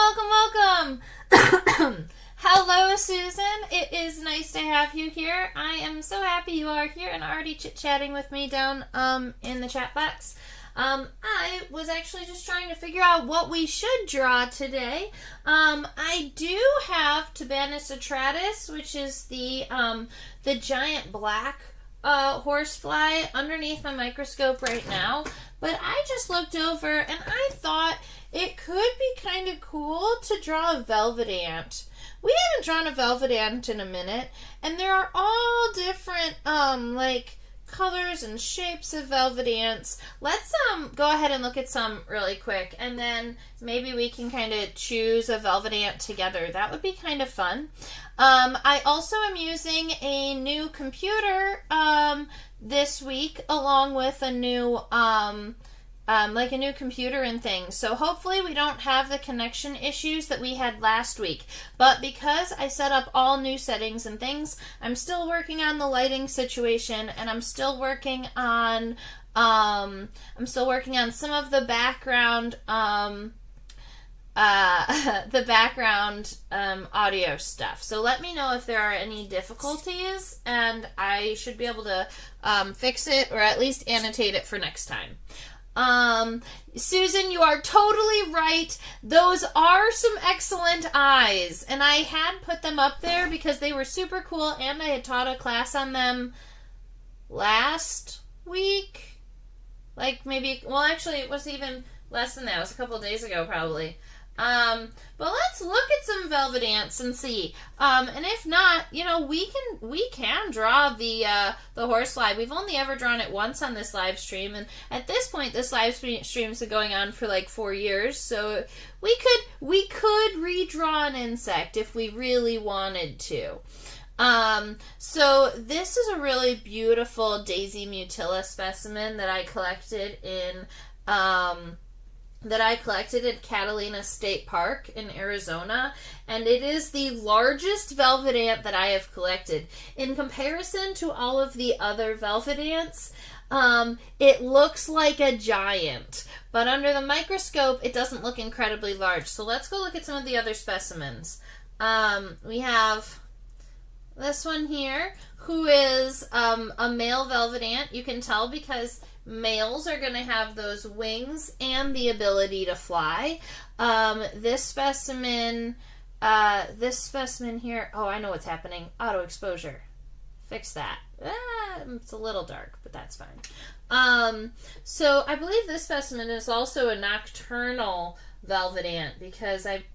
welcome, welcome. Hello, Susan. It is nice to have you here. I am so happy you are here and already chit-chatting with me down in the chat box. I was actually just trying to figure out what we should draw today. I do have Tabanus atratus, which is the giant black horsefly underneath my microscope right now, but I just looked over and I thought it could be kind of cool to draw a velvet ant. We haven't drawn a velvet ant in a minute, and there are all different like colors and shapes of velvet ants. Let's go ahead and look at some really quick, and then maybe we can kind of choose a velvet ant together. That would be kind of fun. I also am using a new computer this week, along with a new like a new computer and things. So hopefully we don't have the connection issues that we had last week. But because I set up all new settings and things, I'm still working on the lighting situation, and I'm still working on some of the background audio stuff. So let me know if there are any difficulties, and I should be able to fix it, or at least annotate it for next time. Susan, you are totally right. Those are some excellent eyes, and I had put them up there because they were super cool, and I had taught a class on them last week. Like maybe, well, actually it was even less than that. It was a couple of days ago probably. But let's look at some velvet ants and see. And if not, you know, we can draw the horsefly. We've only ever drawn it once on this live stream, and at this point, this live stream's been going on for like 4 years. So we could redraw an insect if we really wanted to. So this is a really beautiful Daisy Mutilla specimen that I collected at Catalina State Park in Arizona, and it is the largest velvet ant that I have collected. In comparison to all of the other velvet ants, it looks like a giant, but under the microscope, it doesn't look incredibly large. So let's go look at some of the other specimens. We have this one here, who is a male velvet ant. You can tell because males are going to have those wings and the ability to fly. This specimen here, oh, I know what's happening. Auto exposure. Fix that. It's a little dark, but that's fine. So I believe this specimen is also a nocturnal velvet ant because I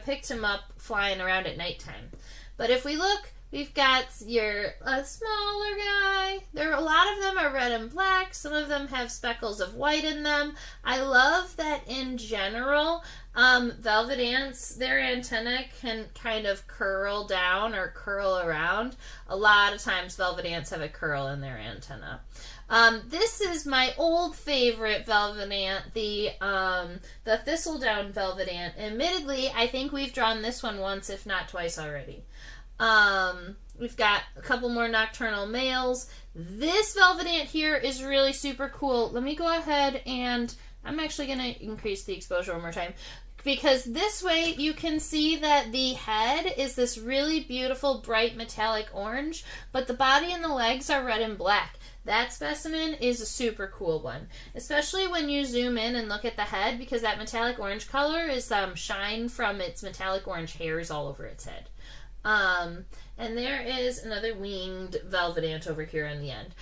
picked him up flying around at nighttime. But if we look, we've got a smaller guy. A lot of them are red and black. Some of them have speckles of white in them. I love that in general, velvet ants, their antennae can kind of curl down or curl around. A lot of times velvet ants have a curl in their antenna. This is my old favorite velvet ant, the thistledown velvet ant. Admittedly, I think we've drawn this one once, if not twice already. We've got a couple more nocturnal males. This velvet ant here is really super cool. Let me go ahead and I'm actually going to increase the exposure one more time, because this way you can see that the head is this really beautiful bright metallic orange, but the body and the legs are red and black. That specimen is a super cool one, especially when you zoom in and look at the head, because that metallic orange color is shine from its metallic orange hairs all over its head. And there is another winged velvet ant over here in the end.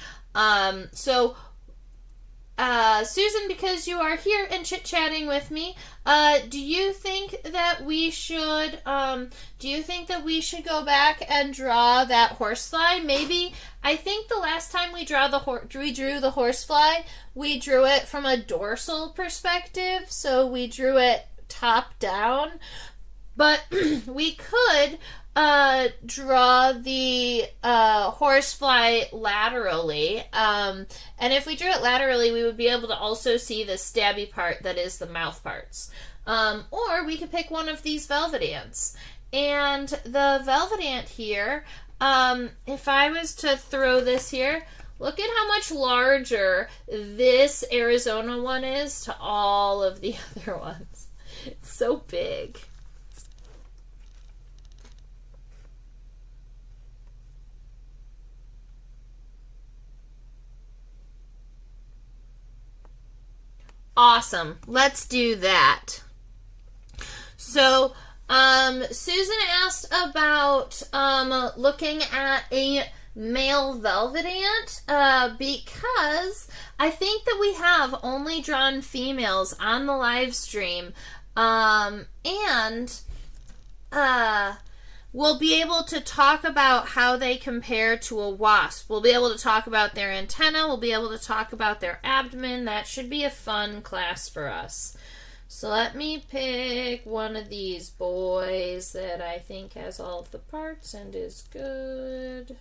Susan, because you are here and chit-chatting with me, do you think that we should go back and draw that horsefly? Maybe, I think the last time we drew the horsefly, we drew it from a dorsal perspective, so we drew it top down, but we could draw the horsefly laterally, and if we drew it laterally, we would be able to also see the stabby part that is the mouth parts. Or we could pick one of these velvet ants. And the velvet ant here, if I was to throw this here, look at how much larger this Arizona one is to all of the other ones. It's so big. Awesome. Let's do that. So, Susan asked about looking at a male velvet ant because I think that we have only drawn females on the live stream, and we'll be able to talk about how they compare to a wasp. We'll be able to talk about their antenna. We'll be able to talk about their abdomen. That should be a fun class for us. So let me pick one of these boys that I think has all of the parts and is good.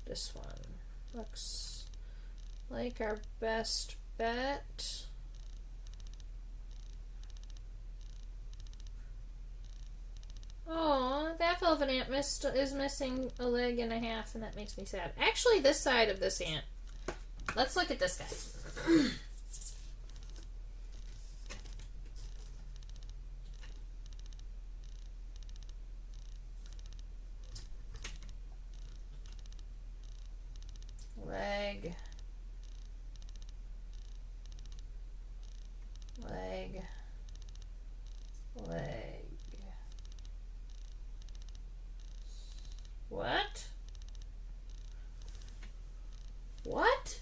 This one looks like our best bet. Oh, that velvet ant is missing a leg and a half, and that makes me sad. Actually, this side of this ant. Let's look at this guy. Leg. Leg. Leg. What? What?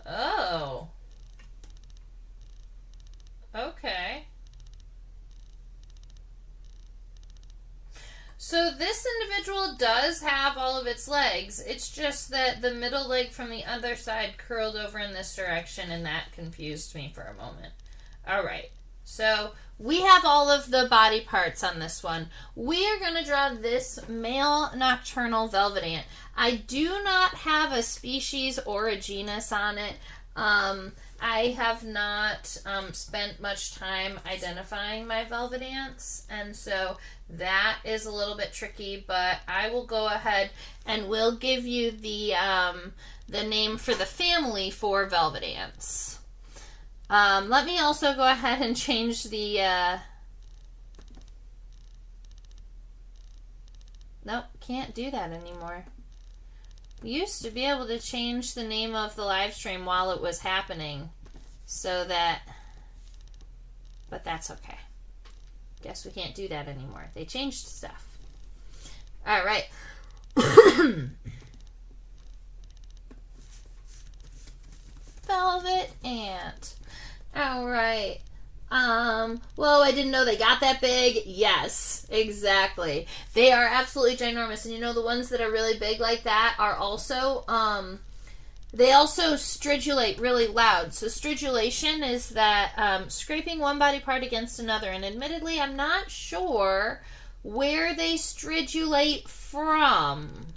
Oh. Okay. So this individual does have all of its legs. It's just that the middle leg from the other side curled over in this direction, and that confused me for a moment. All right. So we have all of the body parts on this one. We are going to draw this male nocturnal velvet ant. I do not have a species or a genus on it. I have not spent much time identifying my velvet ants, and so that is a little bit tricky, but I will go ahead and we'll give you the name for the family for velvet ants. Let me also go ahead and change the... Nope, can't do that anymore. We used to be able to change the name of the live stream while it was happening, so that... But that's okay. Guess we can't do that anymore. They changed stuff. All right. Velvet ant. All right. Well, I didn't know they got that big. Yes, exactly. They are absolutely ginormous. And you know, the ones that are really big like that are also, they also stridulate really loud. So stridulation is that scraping one body part against another. And admittedly, I'm not sure where they stridulate from.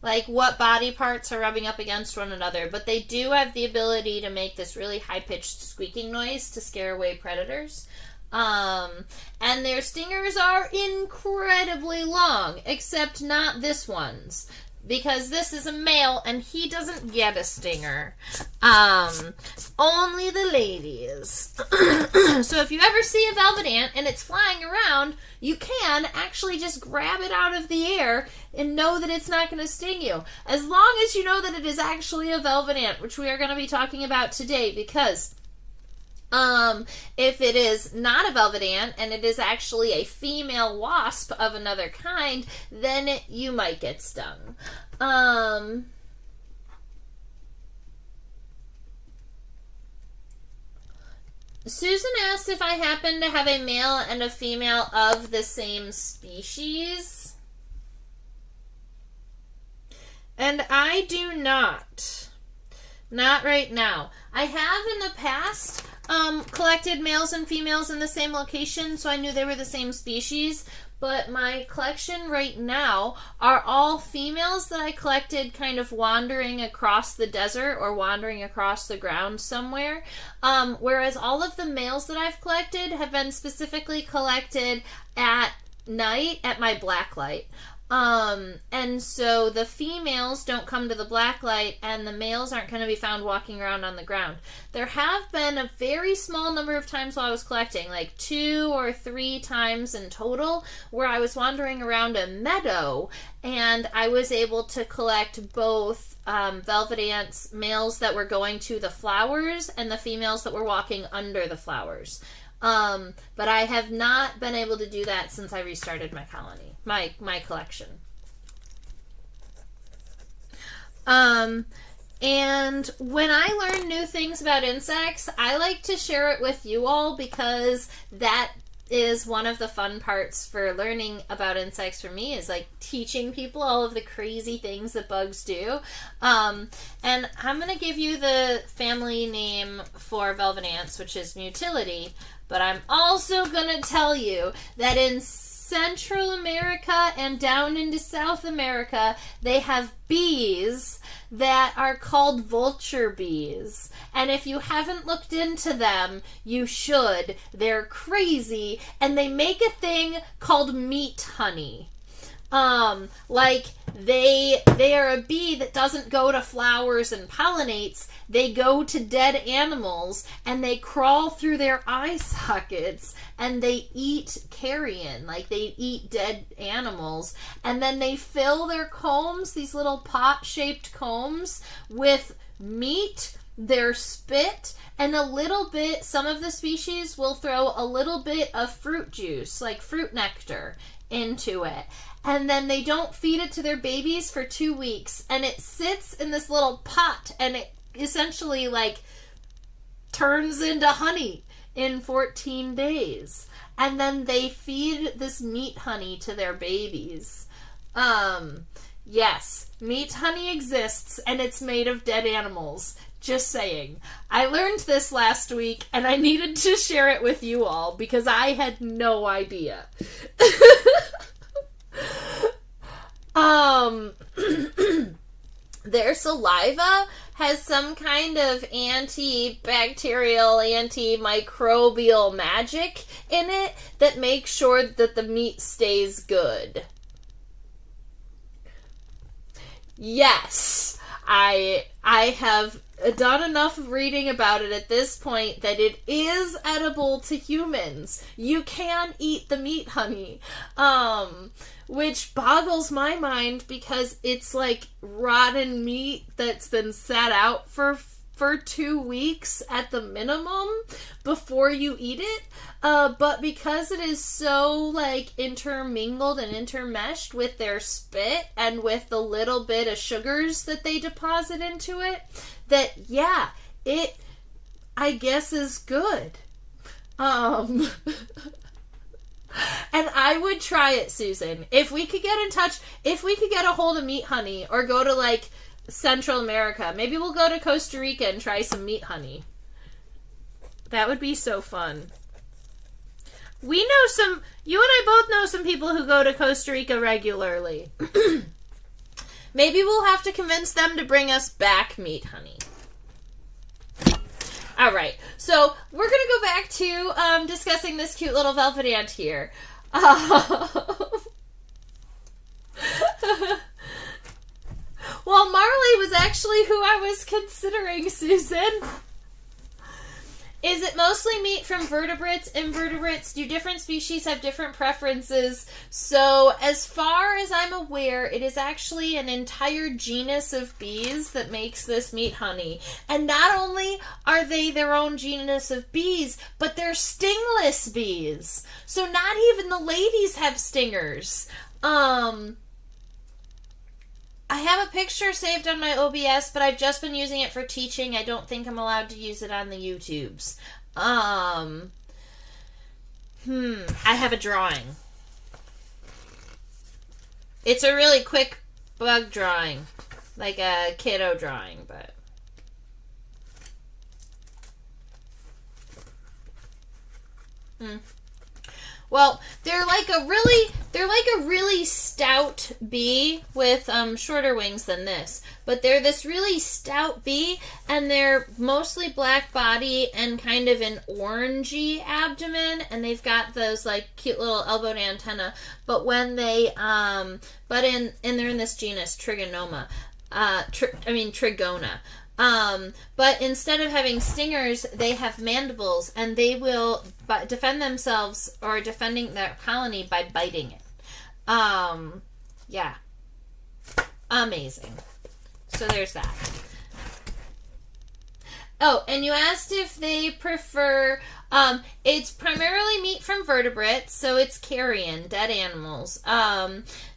Like what body parts are rubbing up against one another. But they do have the ability to make this really high-pitched squeaking noise to scare away predators. And their stingers are incredibly long, except not this one's. Because this is a male and he doesn't get a stinger. Only the ladies. So if you ever see a velvet ant and it's flying around, you can actually just grab it out of the air and know that it's not going to sting you. As long as you know that it is actually a velvet ant, which we are going to be talking about today, because if it is not a velvet ant and it is actually a female wasp of another kind, then you might get stung. Susan asked if I happen to have a male and a female of the same species. And I do not. Not right now. I have in the past collected males and females in the same location, so I knew they were the same species. But my collection right now are all females that I collected kind of wandering across the desert or wandering across the ground somewhere. Whereas all of the males that I've collected have been specifically collected at night at my black light. And so the females don't come to the black light and the males aren't going to be found walking around on the ground. There have been a very small number of times while I was collecting, like 2 or 3 times in total, where I was wandering around a meadow and I was able to collect both velvet ants, males that were going to the flowers and the females that were walking under the flowers. But I have not been able to do that since I restarted my colony. My collection. And when I learn new things about insects, I like to share it with you all because that is one of the fun parts for learning about insects for me, is like teaching people all of the crazy things that bugs do. And I'm going to give you the family name for velvet ants, which is Mutillidae, but I'm also going to tell you that in Central America and down into South America, they have bees that are called vulture bees. And if you haven't looked into them, you should. They're crazy, and they make a thing called meat honey. Like they are a bee that doesn't go to flowers and pollinates. They go to dead animals and they crawl through their eye sockets and they eat carrion, like they eat dead animals, and then they fill their combs, these little pot-shaped combs, with meat, their spit, and a little bit, some of the species will throw a little bit of fruit juice, like fruit nectar, into it. And then they don't feed it to their babies for 2 weeks. And it sits in this little pot and it essentially like turns into honey in 14 days. And then they feed this meat honey to their babies. Yes, meat honey exists and it's made of dead animals. Just saying. I learned this last week and I needed to share it with you all because I had no idea. Their saliva has some kind of antibacterial, antimicrobial magic in it that makes sure that the meat stays good. Yes, I have done enough reading about it at this point that it is edible to humans. You can eat the meat honey. Which boggles my mind because it's like rotten meat that's been sat out for 2 weeks at the minimum before you eat it. But because it is so like intermingled and intermeshed with their spit and with the little bit of sugars that they deposit into it, that yeah, it I guess is good. And I would try it, Susan. If we could get in touch, if we could get a hold of meat honey or go to like Central America, maybe we'll go to Costa Rica and try some meat honey. That would be so fun. We know some, you and I both know some people who go to Costa Rica regularly. Maybe we'll have to convince them to bring us back meat honey. All right, so we're going to go back to discussing this cute little velvet ant here. Well, Marley was actually who I was considering, Susan. Is it mostly meat from vertebrates, invertebrates? Do different species have different preferences? So, as far as I'm aware, it is actually an entire genus of bees that makes this meat honey. And not only are they their own genus of bees, but they're stingless bees. So not even the ladies have stingers. I have a picture saved on my OBS, but I've just been using it for teaching. I don't think I'm allowed to use it on the YouTubes. I have a drawing. It's a really quick bug drawing. Like a kiddo drawing, but... Well, they're like a really They're like a really stout bee with shorter wings than this. But they're this really stout bee, and they're mostly black body and kind of an orangey abdomen, and they've got those like cute little elbowed antenna. But when they and they're in this genus Trigonoma. Trigona. But instead of having stingers, they have mandibles, and they will defend themselves or defending their colony by biting it. Yeah. Amazing. So there's that. Oh, and you asked if they prefer, it's primarily meat from vertebrates, so it's carrion, dead animals.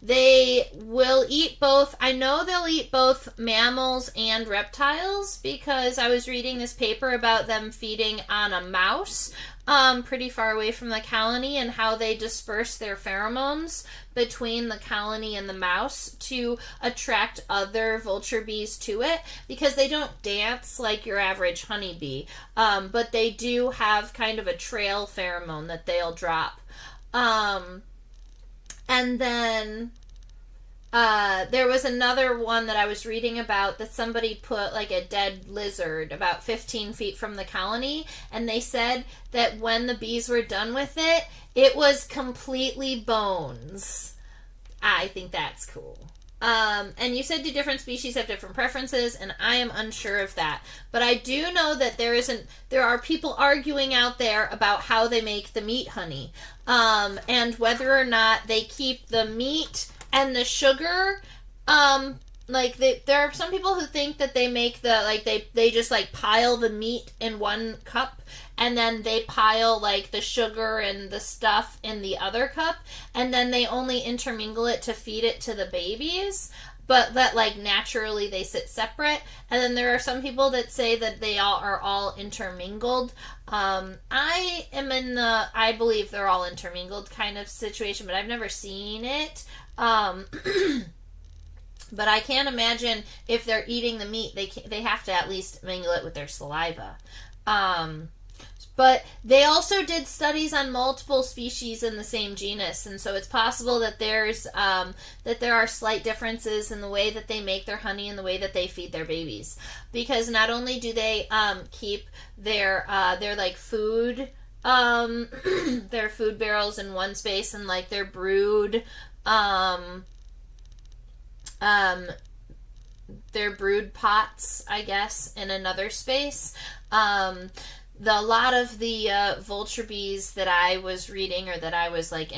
They will eat both, I know they'll eat both mammals and reptiles, because I was reading this paper about them feeding on a mouse, pretty far away from the colony, and how they disperse their pheromones between the colony and the mouse to attract other vulture bees to it, because they don't dance like your average honeybee, but they do have kind of a trail pheromone that they'll drop. And then there was another one that I was reading about that somebody put like a dead lizard about 15 feet from the colony, and they said that when the bees were done with it, it was completely bones. I think that's cool. And you said do different species have different preferences, and I am unsure of that. But I do know that there are people arguing out there about how they make the meat honey, and whether or not they keep the meat and the sugar. There are some people who think that they make they just like pile the meat in one cup, and then they pile like the sugar and the stuff in the other cup, and then they only intermingle it to feed it to the babies, but that like naturally they sit separate. And then there are some people that say that they are all intermingled. I am in the I believe they're all intermingled kind of situation, but I've never seen it. But I can't imagine if they're eating the meat, they have to at least mingle it with their saliva. But they also did studies on multiple species in the same genus, and so it's possible that there are slight differences in the way that they make their honey and the way that they feed their babies. Because not only do they keep their like food their food barrels in one space, and like their brood pots, I guess, in another space. A lot of the vulture bees that I was reading, or that I was like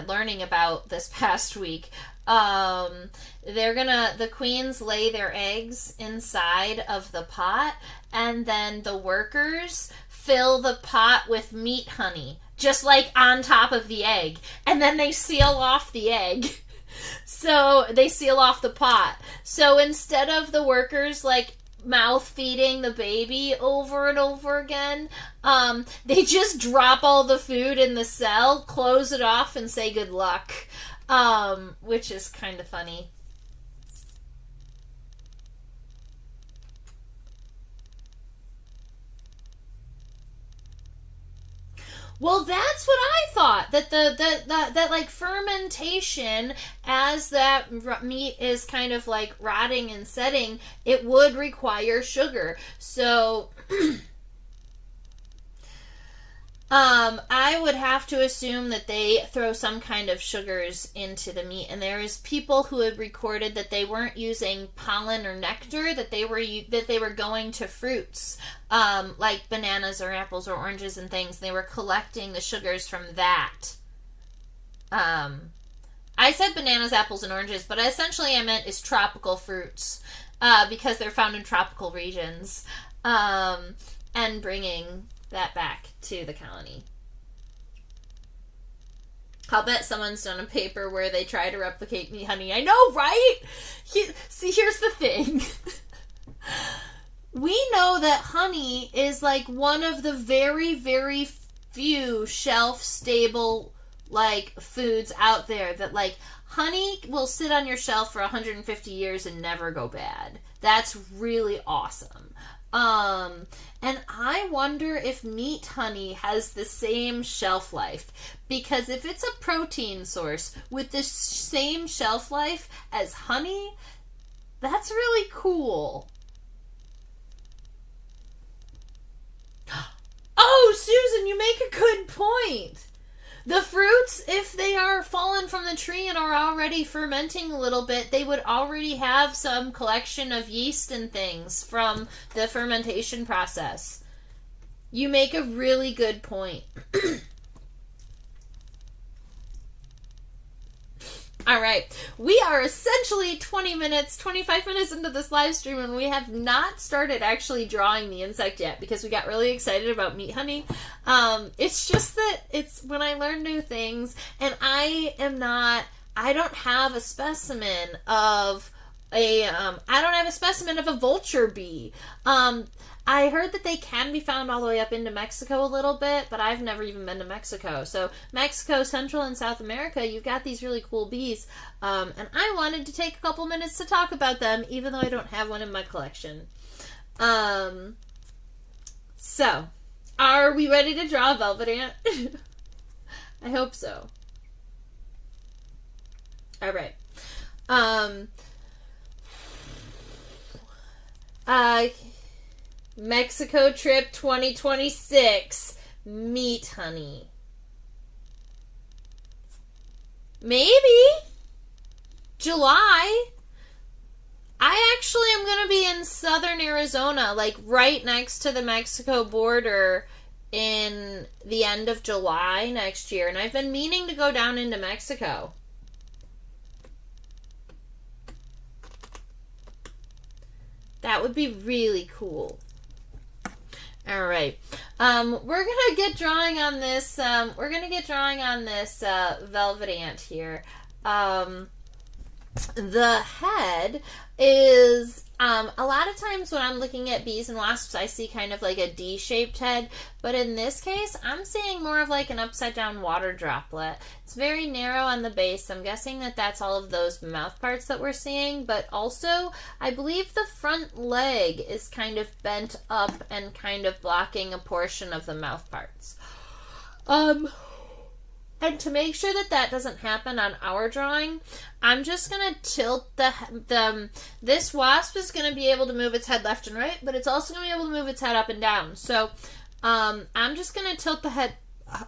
learning about this past week, the queens lay their eggs inside of the pot, and then the workers fill the pot with meat honey, just like on top of the egg, and then they seal off the egg. So they seal off the pot. So instead of the workers like mouth feeding the baby over and over again, they just drop all the food in the cell, close it off, and say good luck, which is kind of funny. Well, that's what I thought, that that like fermentation, as that meat is kind of like rotting and setting, it would require sugar. So I would have to assume that they throw some kind of sugars into the meat, and there is people who had recorded that they weren't using pollen or nectar, that they were going to fruits, like bananas or apples or oranges and things. They were collecting the sugars from that. I said bananas, apples, and oranges, but essentially I meant is tropical fruits, because they're found in tropical regions, and bringing that back to the colony. I'll bet someone's done a paper where they try to replicate meat honey. I know, right? See, here's the thing. We know that honey is like one of the very, very few shelf-stable like foods out there that like honey will sit on your shelf for 150 years and never go bad. That's really awesome. And I wonder if meat honey has the same shelf life. Because if it's a protein source with the same shelf life as honey, that's really cool. Oh, Susan, you make a good point. The fruits, if they are fallen from the tree and are already fermenting a little bit, they would already have some collection of yeast and things from the fermentation process. You make a really good point. All right, we are essentially 25 minutes into this live stream, and we have not started actually drawing the insect yet because we got really excited about meat honey. It's just that it's when I learn new things, and I don't have a specimen of a vulture bee. I heard that they can be found all the way up into Mexico a little bit, but I've never even been to Mexico. So Mexico, Central, and South America, you've got these really cool bees. And I wanted to take a couple minutes to talk about them, even though I don't have one in my collection. So, are we ready to draw a velvet ant? I hope so. All right. Mexico trip 2026. Meat honey. Maybe. July. I actually am going to be in southern Arizona, like right next to the Mexico border in the end of July next year. And I've been meaning to go down into Mexico. That would be really cool. All right. We're gonna get drawing on this. Velvet ant here. The head is a lot of times when I'm looking at bees and wasps, I see kind of like a D-shaped head, but in this case, I'm seeing more of like an upside down water droplet. It's very narrow on the base. I'm guessing that that's all of those mouth parts that we're seeing, but also I believe the front leg is kind of bent up and kind of blocking a portion of the mouth parts. And to make sure that that doesn't happen on our drawing, I'm just going to tilt this wasp is going to be able to move its head left and right, but it's also going to be able to move its head up and down. So I'm just going to tilt the head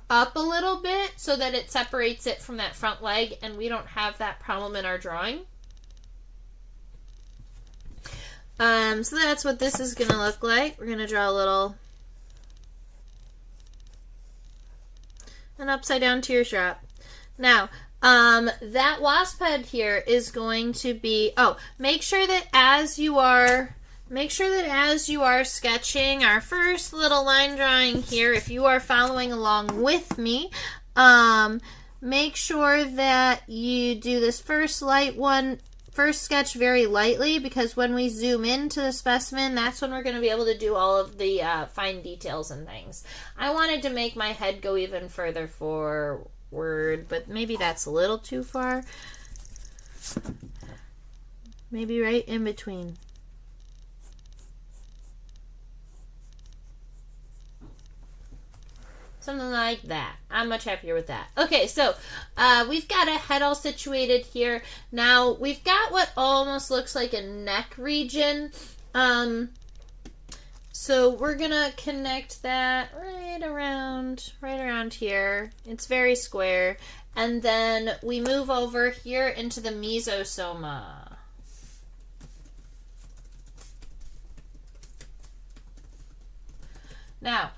up a little bit so that it separates it from that front leg, and we don't have that problem in our drawing. So that's what this is going to look like. We're going to draw a little... an upside down teardrop. Now, that wasp head here is going to be, make sure that as you are sketching our first little line drawing here, if you are following along with me, make sure that you do this first sketch very lightly, because when we zoom into the specimen, that's when we're going to be able to do all of the fine details and things. I wanted to make my head go even further forward, but maybe that's a little too far. Maybe right in between. Something like that. I'm much happier with that. Okay, so we've got a head all situated here. Now, we've got what almost looks like a neck region. So we're going to connect that right around here. It's very square. And then we move over here into the mesosoma. Now,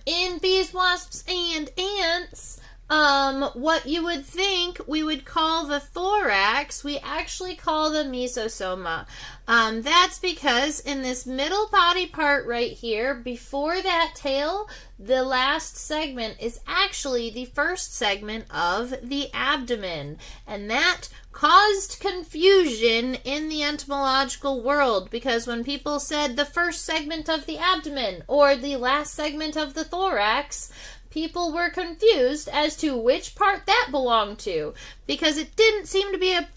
in bees, wasps, and ants, what you would think we would call the thorax, we actually call the mesosoma. That's because in this middle body part right here, before that tail, the last segment is actually the first segment of the abdomen. And that caused confusion in the entomological world, because when people said the first segment of the abdomen or the last segment of the thorax, people were confused as to which part that belonged to, because it didn't seem to be a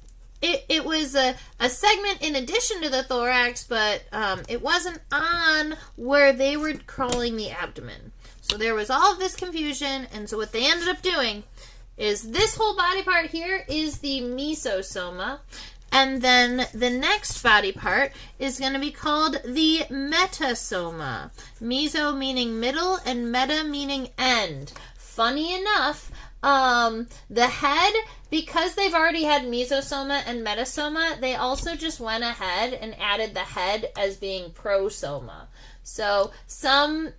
it was a segment in addition to the thorax, but it wasn't on where they were calling the abdomen. So there was all of this confusion, and so what they ended up doing is this whole body part here is the mesosoma, and then the next body part is going to be called the metasoma. Meso meaning middle and meta meaning end. Funny enough, the head, because they've already had mesosoma and metasoma, they also just went ahead and added the head as being prosoma. So some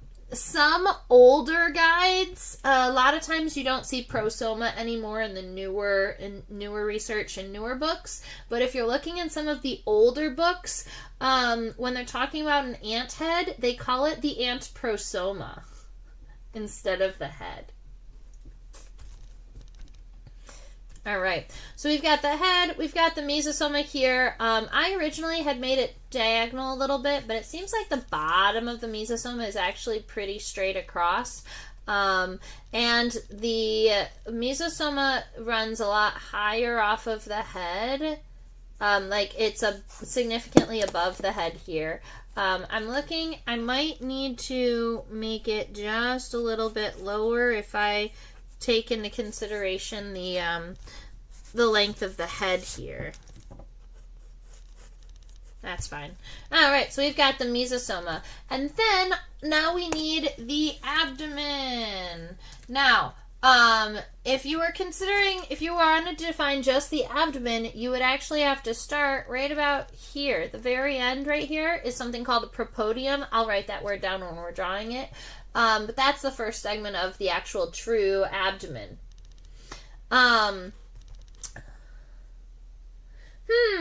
older guides, a lot of times you don't see prosoma anymore in the newer research and newer books. But if you're looking in some of the older books, when they're talking about an ant head, they call it the ant prosoma instead of the head. All right, so we've got the head, we've got the mesosoma here. I originally had made it diagonal a little bit, but it seems like the bottom of the mesosoma is actually pretty straight across. And the mesosoma runs a lot higher off of the head. Like it's significantly above the head here. I'm looking, I might need to make it just a little bit lower if I take into consideration the length of the head here. That's fine. All right, so we've got the mesosoma. And then now we need the abdomen. Now, if you wanted to define just the abdomen, you would actually have to start right about here. The very end right here is something called a propodium. I'll write that word down when we're drawing it. But that's the first segment of the actual true abdomen.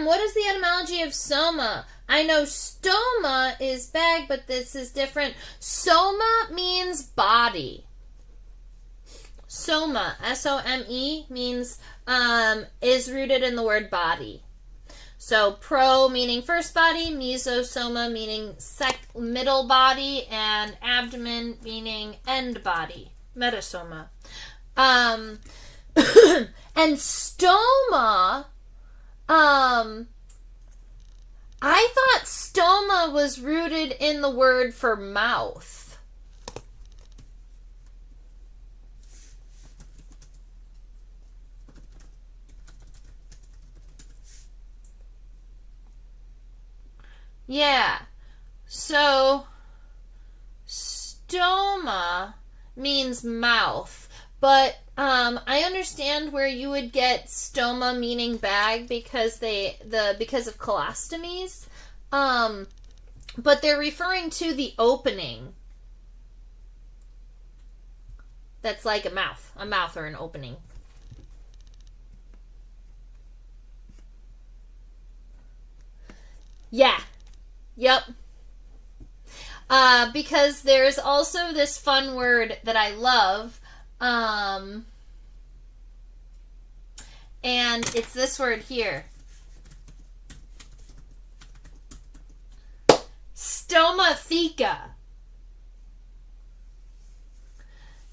What is the etymology of soma? I know stoma is bag, but this is different. Soma means body. Soma, S-O-M-E, means, is rooted in the word body. So pro meaning first body, mesosoma meaning middle body, and abdomen meaning end body, metasoma. And stoma, I thought stoma was rooted in the word for mouth. Yeah, so stoma means mouth, but I understand where you would get stoma meaning bag because of colostomies, but they're referring to the opening. That's like a mouth or an opening. Yeah. Yep. Because there's also this fun word that I love, and it's this word here. Stomatheca.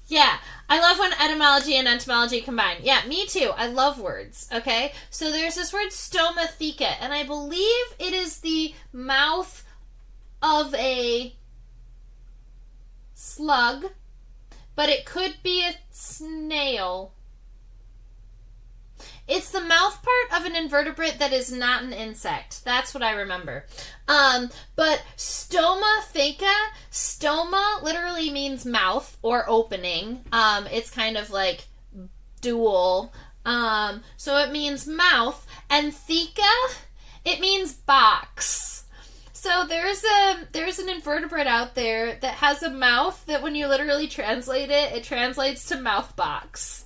Yeah, I love when etymology and entomology combine. Yeah, me too. I love words, okay? So there's this word stomatheca, and I believe it is the mouth of a slug, but it could be a snail. It's the mouth part of an invertebrate that is not an insect. That's what I remember. But stomatheca, stoma literally means mouth or opening. It's kind of like dual. So it means mouth. And theca, it means box. So there's an invertebrate out there that has a mouth that when you literally translate it, it translates to mouth box.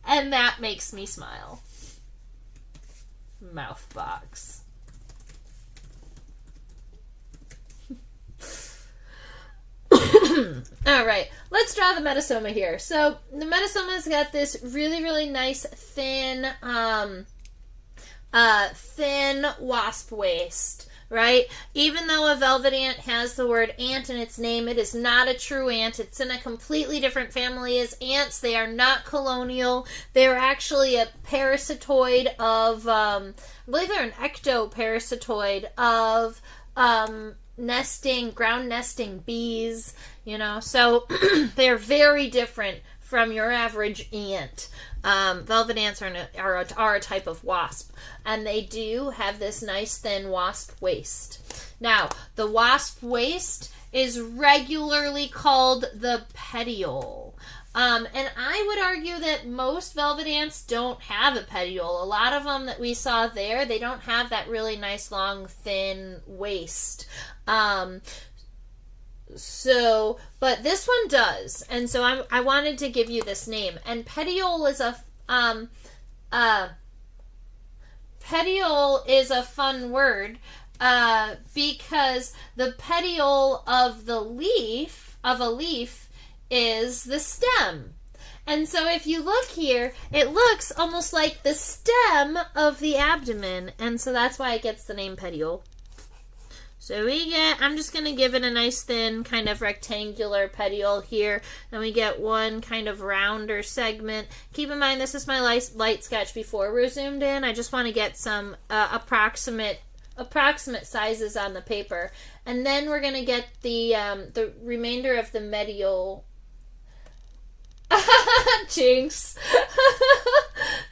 And that makes me smile. Mouth box. All right, let's draw the metasoma here. So the metasoma's got this really, really nice thin wasp waist. right? Even though a velvet ant has the word ant in its name, it is not a true ant. It's in a completely different family as ants. They are not colonial. They're actually a parasitoid of, I believe they're an ectoparasitoid of ground nesting bees, so they're very different from your average ant. Velvet ants are a type of wasp, and they do have this nice thin wasp waist. Now, the wasp waist is regularly called the petiole. And I would argue that most velvet ants don't have a petiole. A lot of them that we saw there, they don't have that really nice, long, thin waist. But this one does, and so I wanted to give you this name. And petiole is a fun word because the petiole of a leaf is the stem. And so if you look here, it looks almost like the stem of the abdomen, and so that's why it gets the name petiole. So I'm just going to give it a nice thin kind of rectangular petiole here. Then we get one kind of rounder segment. Keep in mind, this is my light sketch before we're zoomed in. I just want to get some approximate sizes on the paper. And then we're going to get the remainder of the medial. Jinx.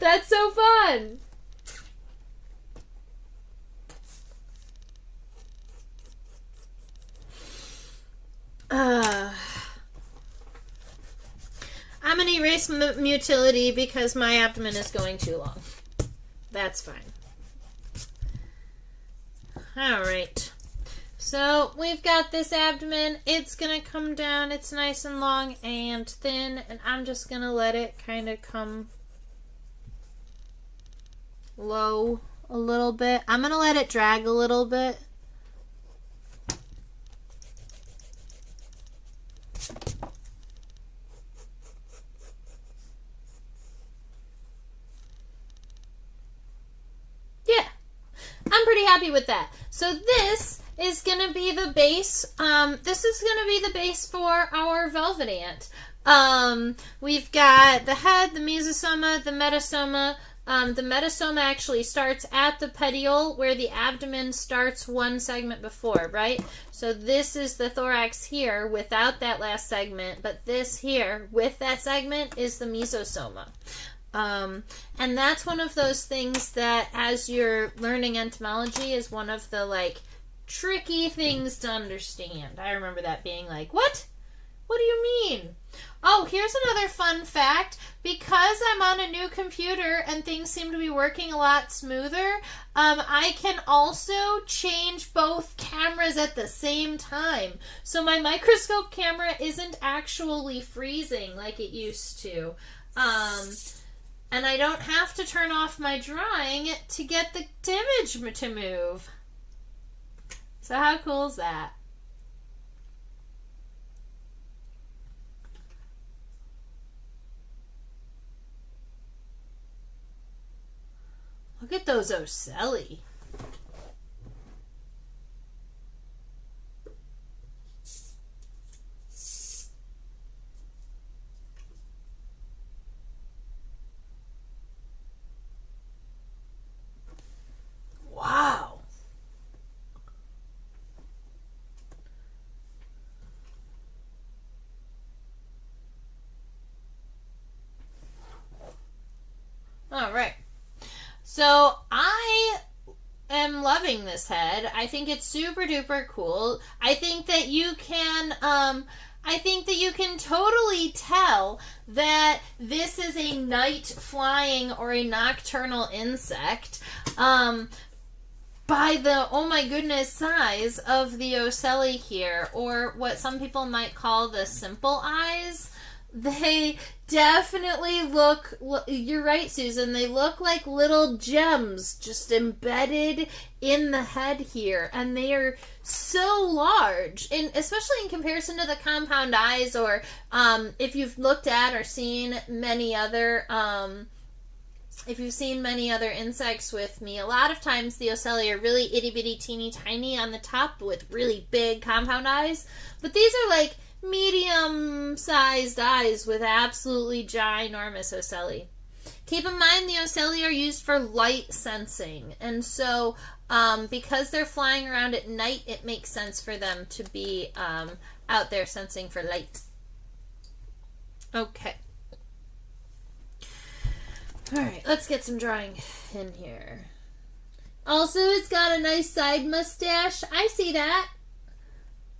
That's so fun. I'm going to erase Mutillidae because my abdomen is going too long. That's fine. Alright. So, we've got this abdomen. It's going to come down. It's nice and long and thin. And I'm just going to let it kind of come low a little bit. I'm going to let it drag a little bit. I'm pretty happy with that. So this is going to be the base. This is going to be the base for our velvet ant. We've got the head, the mesosoma, the metasoma. The metasoma actually starts at the petiole where the abdomen starts one segment before, right? So this is the thorax here without that last segment, but this here with that segment is the mesosoma. And that's one of those things that as you're learning entomology is one of the tricky things to understand. I remember that being like, what? What do you mean? Oh, here's another fun fact. Because I'm on a new computer and things seem to be working a lot smoother, I can also change both cameras at the same time. So my microscope camera isn't actually freezing like it used to. And I don't have to turn off my drawing to get the image to move. So how cool is that? Look at those ocelli. Wow. All right. So I am loving this head. I think it's super duper cool. I think that you can totally tell that this is a night flying or a nocturnal insect by the, oh my goodness, size of the ocelli here, or what some people might call the simple eyes. They definitely look, you're right, Susan, they look like little gems just embedded in the head here, and they are so large, and especially in comparison to the compound eyes, or if you've looked at or seen many other if you've seen many other insects with me, a lot of times the ocelli are really itty bitty teeny tiny on the top with really big compound eyes. But these are like medium sized eyes with absolutely ginormous ocelli. Keep in mind the ocelli are used for light sensing. And so because they're flying around at night, it makes sense for them to be out there sensing for light. Okay. Alright, let's get some drawing in here. Also, it's got a nice side mustache. I see that.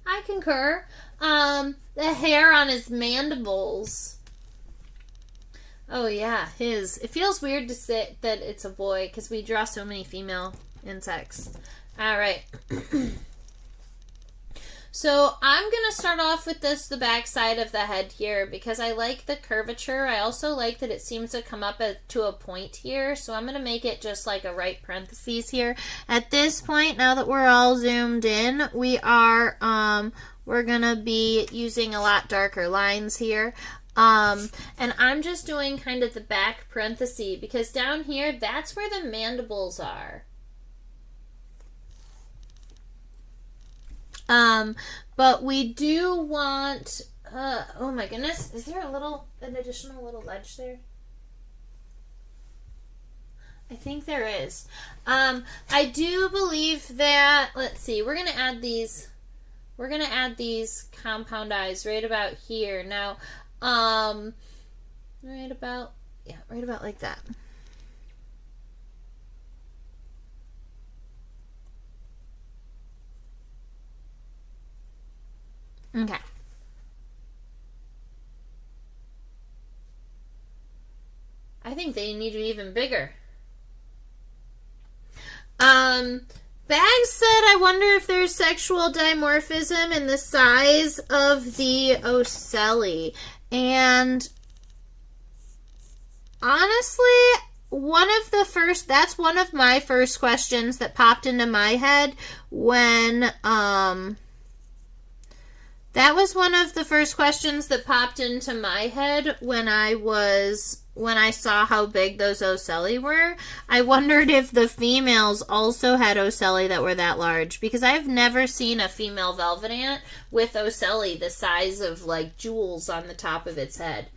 I concur. The hair on his mandibles. Oh yeah, his. It feels weird to say that it's a boy because we draw so many female insects. Alright. So I'm going to start off with the back side of the head here because I like the curvature. I also like that it seems to come up to a point here. So I'm going to make it just like a right parentheses here. At this point, now that we're all zoomed in, we're going to be using a lot darker lines here. And I'm just doing kind of the back parenthesis because down here, that's where the mandibles are. But we do want, oh my goodness, is there an additional little ledge there? I think there is. I do believe that, let's see, we're going to add these compound eyes right about here. Now, right about like that. Okay. I think they need to be even bigger. Bags said, I wonder if there's sexual dimorphism in the size of the ocelli. And honestly, that's one of my first questions that popped into my head when, that was one of the first questions that popped into my head when I saw how big those ocelli were. I wondered if the females also had ocelli that were that large, because I've never seen a female velvet ant with ocelli the size of like jewels on the top of its head.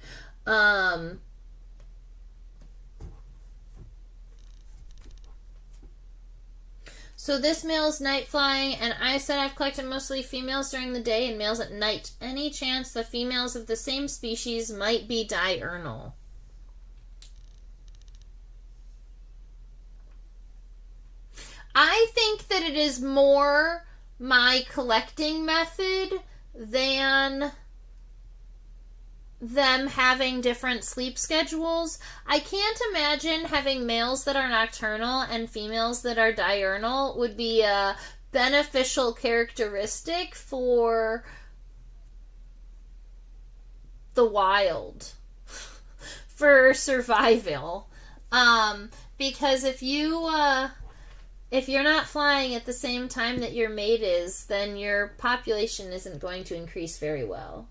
So this male is night flying, and I said I've collected mostly females during the day and males at night. Any chance the females of the same species might be diurnal? I think that it is more my collecting method than them having different sleep schedules. I can't imagine having males that are nocturnal and females that are diurnal would be a beneficial characteristic for the wild, for survival. Because if you're not flying at the same time that your mate is, then your population isn't going to increase very well.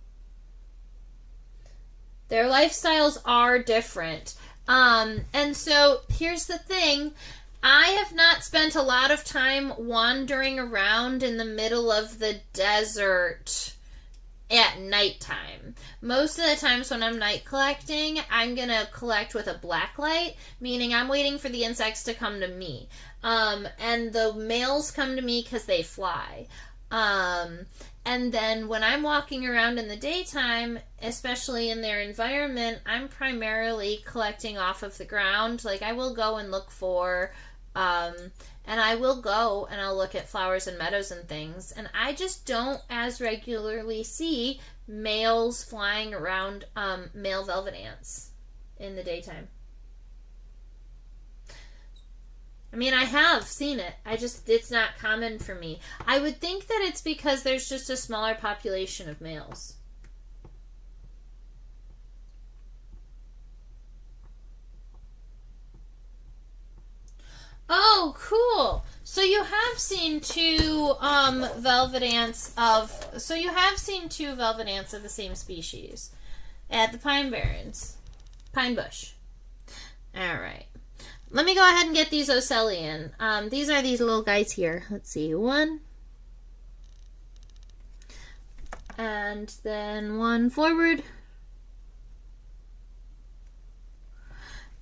Their lifestyles are different. And so here's the thing. I have not spent a lot of time wandering around in the middle of the desert at nighttime. Most of the times when I'm night collecting, I'm going to collect with a black light, meaning I'm waiting for the insects to come to me. And the males come to me because they fly. And then when I'm walking around in the daytime, especially in their environment, I'm primarily collecting off of the ground. Like, I will go and look for, and I will go and I'll look at flowers and meadows and things. And I just don't as regularly see males flying around male velvet ants in the daytime. I mean, I have seen it. It's not common for me. I would think that it's because there's just a smaller population of males. Oh, cool. So you have seen two velvet ants of the same species at the Pine Barrens. Pine Bush. All right. Let me go ahead and get these ocelli in. These are these little guys here. Let's see, one. And then one forward.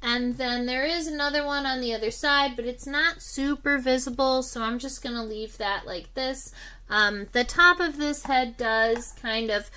And then there is another one on the other side, but it's not super visible, so I'm just going to leave that like this. The top of this head does kind of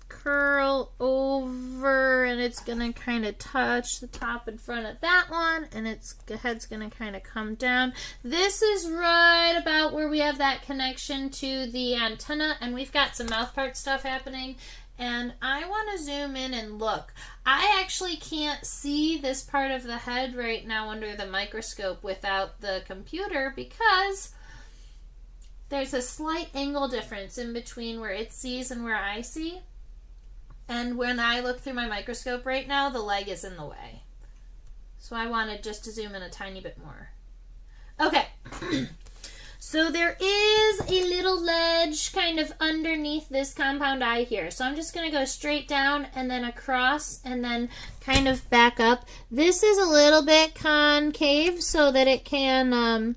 curl over, and it's going to kind of touch the top in front of that one, and the head's going to kind of come down. This is right about where we have that connection to the antenna, and we've got some mouthpart stuff happening. And I want to zoom in and look. I actually can't see this part of the head right now under the microscope without the computer because there's a slight angle difference in between where it sees and where I see. And when I look through my microscope right now, the leg is in the way. So I wanted just to zoom in a tiny bit more. Okay. So there is a little ledge kind of underneath this compound eye here. So I'm just going to go straight down and then across and then kind of back up. This is a little bit concave so that it can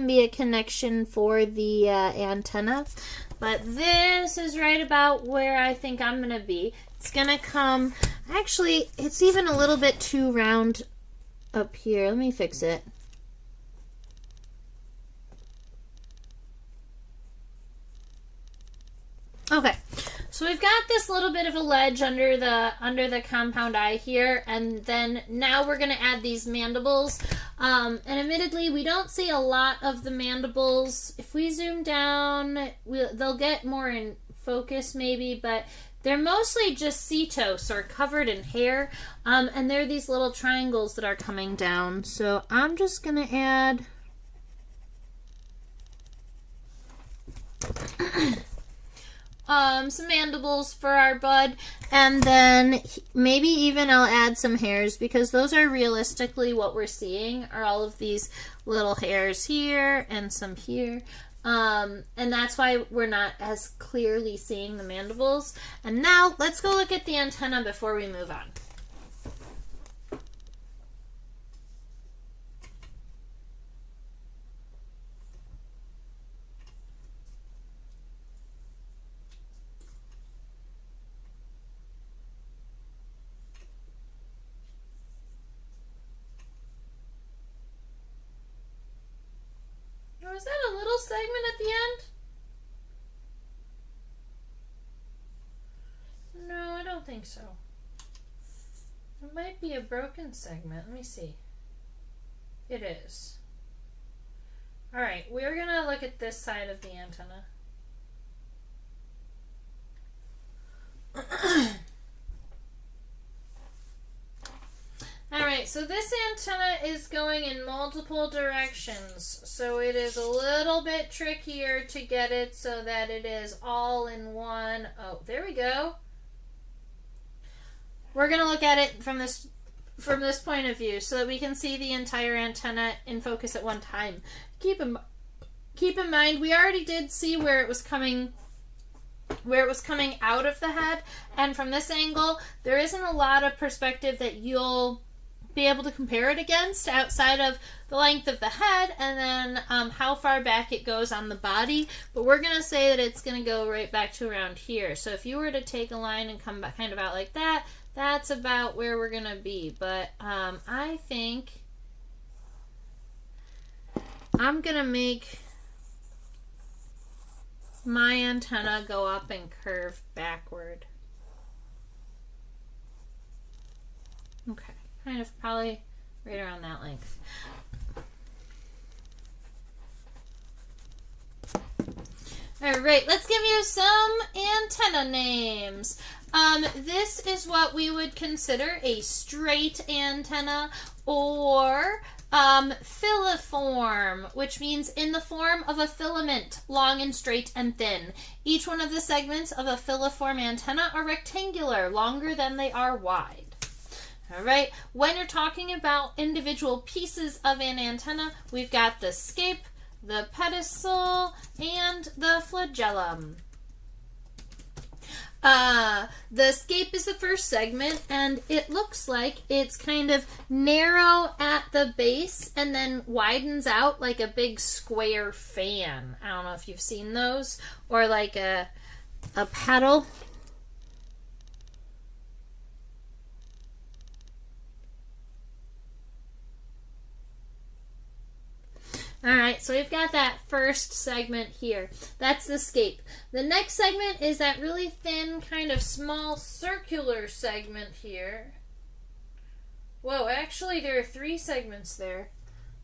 be a connection for the antenna. But this is right about where I think I'm going to be. It's going to come, actually, it's even a little bit too round up here. Let me fix it. Okay, so we've got this little bit of a ledge under the compound eye here, and then now we're going to add these mandibles. And admittedly, we don't see a lot of the mandibles. If we zoom down, they'll get more in focus maybe, but they're mostly just setose or covered in hair, and they're these little triangles that are coming down. So I'm just going to add some mandibles for our bud, and then maybe even I'll add some hairs because those are realistically what we're seeing are all of these little hairs here and some here, and that's why we're not as clearly seeing the mandibles. And now let's go look at the antenna before we move on. Was that a little segment at the end? No, I don't think so. It might be a broken segment. Let me see. It is. Alright, we're going to look at this side of the antenna. Alright, so this antenna is going in multiple directions, so it is a little bit trickier to get it so that it is all in one. Oh, there we go. We're going to look at it from this point of view so that we can see the entire antenna in focus at one time. Keep in mind, we already did see where it was coming out of the head, and from this angle, there isn't a lot of perspective that you'll be able to compare it against outside of the length of the head and then how far back it goes on the body, but we're going to say that it's going to go right back to around here. So if you were to take a line and come back kind of out like that, that's about where we're going to be. But I think I'm going to make my antenna go up and curve backward. Okay. Kind of probably right around that length. Alright, let's give you some antenna names. This is what we would consider a straight antenna, or filiform, which means in the form of a filament, long and straight and thin. Each one of the segments of a filiform antenna are rectangular, longer than they are wide. All right, when you're talking about individual pieces of an antenna, we've got the scape, the pedicel, and the flagellum. The scape is the first segment, and it looks like it's kind of narrow at the base and then widens out like a big square fan. I don't know if you've seen those, or like a paddle. Alright, so we've got that first segment here. That's the scape. The next segment is that really thin, kind of small circular segment here. Whoa, actually there are 3 segments there.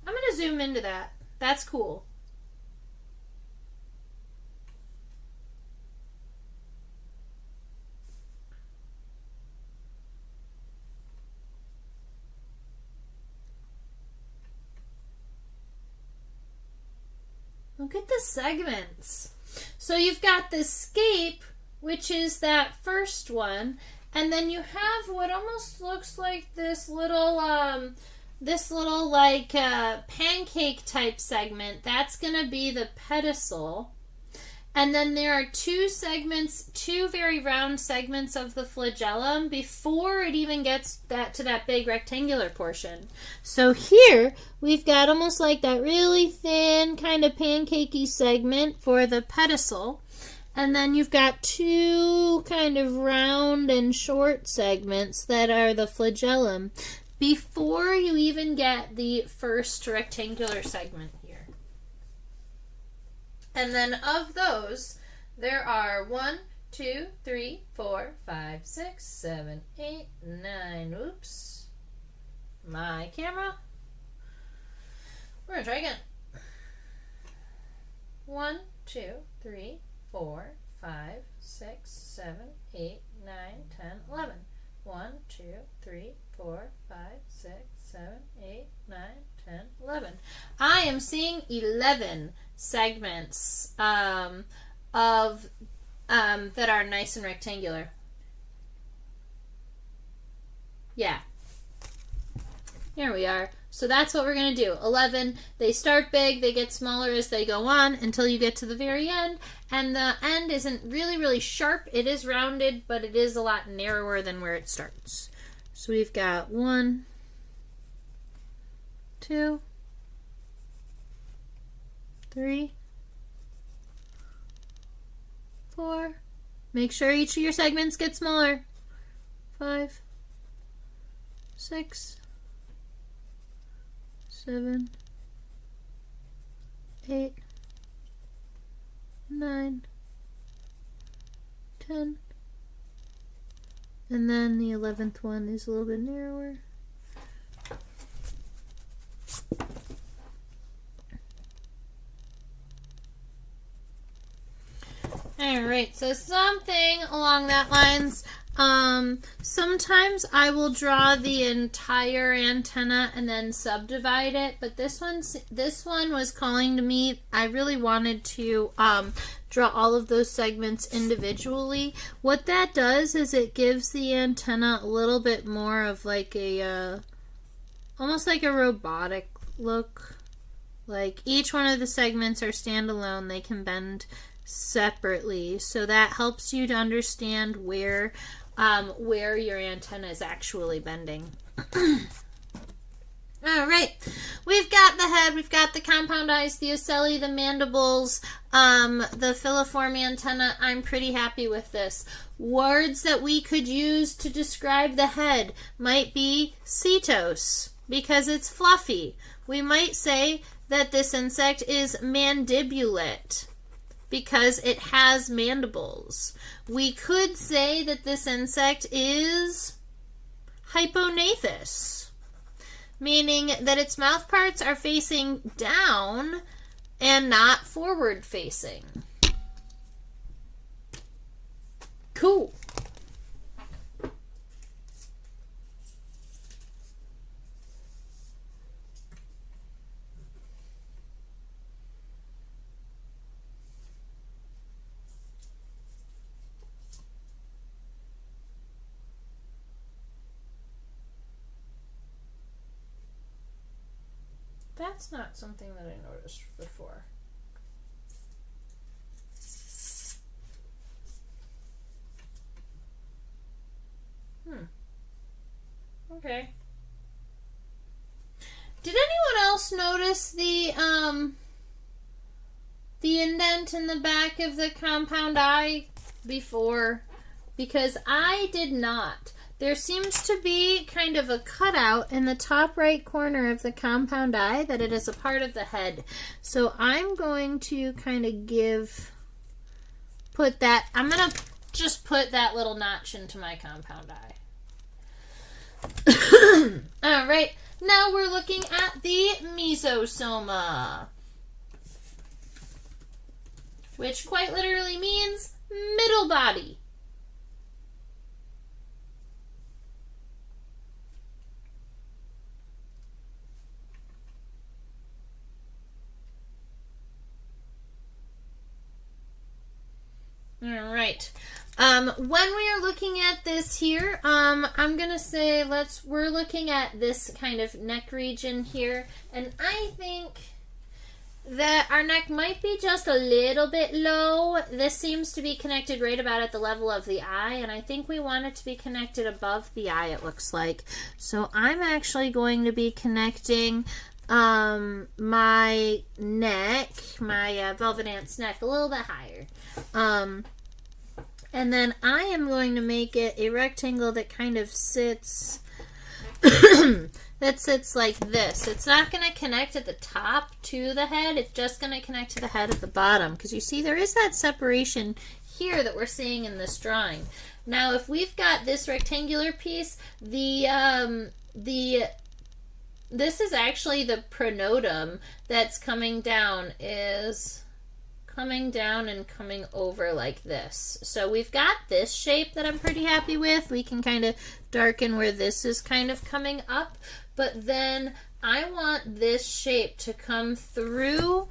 I'm going to zoom into that. That's cool. Look at the segments. So you've got the scape, which is that first one, and then you have what almost looks like this little like pancake type segment. That's going to be the pedicel. And then there are 2 segments, 2 very round segments of the flagellum before it even gets to that big rectangular portion. So here we've got almost like that really thin kind of pancakey segment for the pedicel. And then you've got 2 kind of round and short segments that are the flagellum before you even get the first rectangular segment here. And then of those, there are 1, 2, 3, 4, 5, 6, 7, 8, 9. Oops. My camera. We're going to try again. 1, 2, 3, 4, 5, 6, 7, 8, 9, 10, 11. 1, 2, 3, 4, 5, 6, 7, 8, 9, 10, 11. I am seeing 11 segments that are nice and rectangular. Yeah. Here we are. So that's what we're going to do. 11. They start big, they get smaller as they go on until you get to the very end. And the end isn't really, really sharp. It is rounded, but it is a lot narrower than where it starts. So we've got 1, 2, 3, 4. Make sure each of your segments get smaller. 5, 6, 7, 8, 9, 10. And then the 11th one is a little bit narrower. Alright, so something along that lines. Sometimes I will draw the entire antenna and then subdivide it, but this one was calling to me. I really wanted to draw all of those segments individually. What that does is it gives the antenna a little bit more of like a almost like a robotic look. Like each one of the segments are standalone. They can bend separately, so that helps you to understand where your antenna is actually bending. All right, we've got the head, we've got the compound eyes, the ocelli, the mandibles, the filiform antenna. I'm pretty happy with this. Words that we could use to describe the head might be cetos, because it's fluffy. We might say that this insect is mandibulate, because it has mandibles. We could say that this insect is hypognathous, meaning that its mouth parts are facing down and not forward facing. Cool. That's not something that I noticed before. Okay. Did anyone else notice the indent in the back of the compound eye before? Because I did not. There seems to be kind of a cutout in the top right corner of the compound eye that it is a part of the head. So I'm going to kind of I'm going to just put that little notch into my compound eye. All right, now we're looking at the mesosoma, which quite literally means middle body. All right. When we are looking at this here, I'm gonna say we're looking at this kind of neck region here, and I think that our neck might be just a little bit low. This seems to be connected right about at the level of the eye, and I think we want it to be connected above the eye, it looks like. So I'm actually going to be connecting my neck, my velvet ant's neck, a little bit higher. And then I am going to make it a rectangle that kind of sits that sits like this. It's not going to connect at the top to the head. It's just going to connect to the head at the bottom, because you see there is that separation here that we're seeing in this drawing. Now, if we've got this rectangular piece, this is actually the pronotum that's coming down, and coming over like this. So we've got this shape that I'm pretty happy with. We can kind of darken where this is kind of coming up, but then I want this shape to come through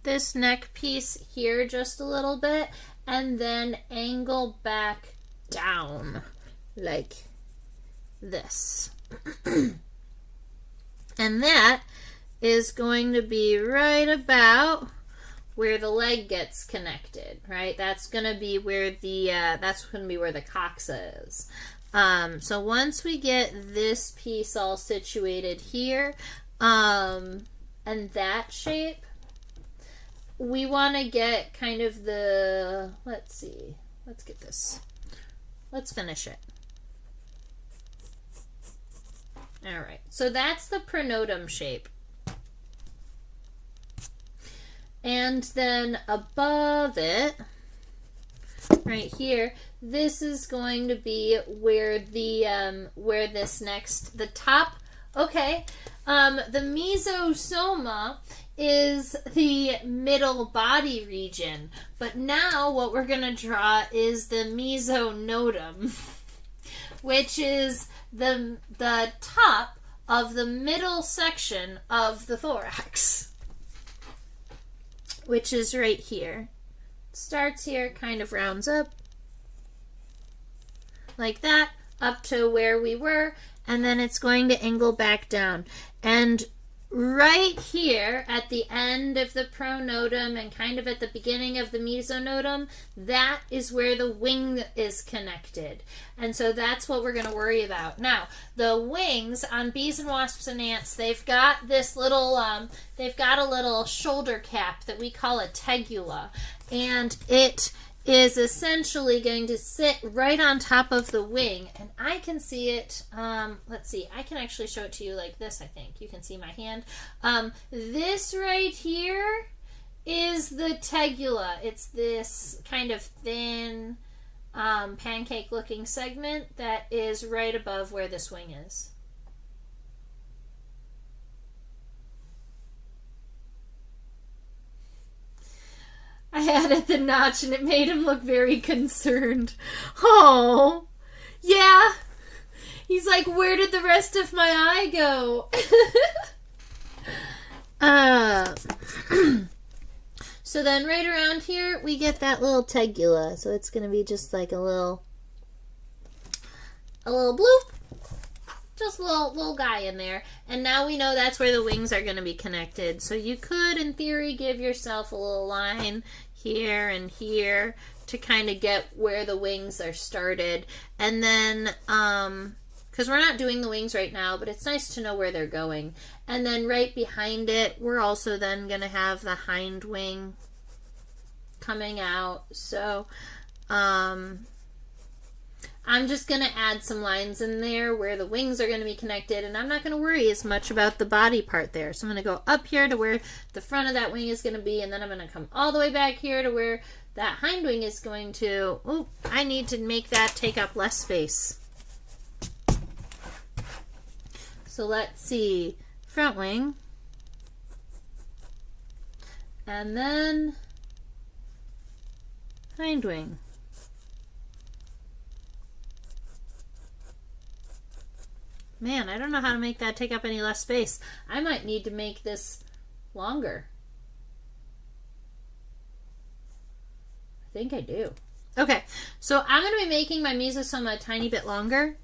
this neck piece here just a little bit, and then angle back down like this. And that is going to be right about where the leg gets connected, right? That's going to be where the coxa is. So once we get this piece all situated here, and that shape, we want to get kind of the, let's get this. Let's finish it. All right. So that's the pronotum shape. And then above it, right here, this is going to be where the the top. Okay, the mesosoma is the middle body region, but now what we're gonna draw is the mesonotum, which is the top of the middle section of the thorax, which is right here. Starts here, kind of rounds up like that, up to where we were, and then it's going to angle back down. And right here at the end of the pronotum and kind of at the beginning of the mesonotum, that is where the wing is connected. And so that's what we're going to worry about. Now, the wings on bees and wasps and ants, they've got this little, they've got a little shoulder cap that we call a tegula. And it is essentially going to sit right on top of the wing, and I can see it, let's see, I can actually show it to you like this, I think. You can see my hand. This right here is the tegula. It's this kind of thin, pancake-looking segment that is right above where this wing is. I added the notch and it made him look very concerned. Oh, yeah. He's like, where did the rest of my eye go? So then right around here, we get that little tegula. So it's going to be just like a little bloop. Just a little guy in there. And now we know that's where the wings are going to be connected. So you could, in theory, give yourself a little line here and here to kind of get where the wings are started. And then because we're not doing the wings right now, but it's nice to know where they're going. And then right behind it, we're also then going to have the hind wing coming out. So I'm just going to add some lines in there where the wings are going to be connected, and I'm not going to worry as much about the body part there. So I'm going to go up here to where the front of that wing is going to be, and then I'm going to come all the way back here to where that hind wing is going to. Oh, I need to make that take up less space. So let's see, front wing, and then hind wing. Man, I don't know how to make that take up any less space. I might need to make this longer. I think I do. Okay, so I'm going to be making my mesosoma a tiny bit longer.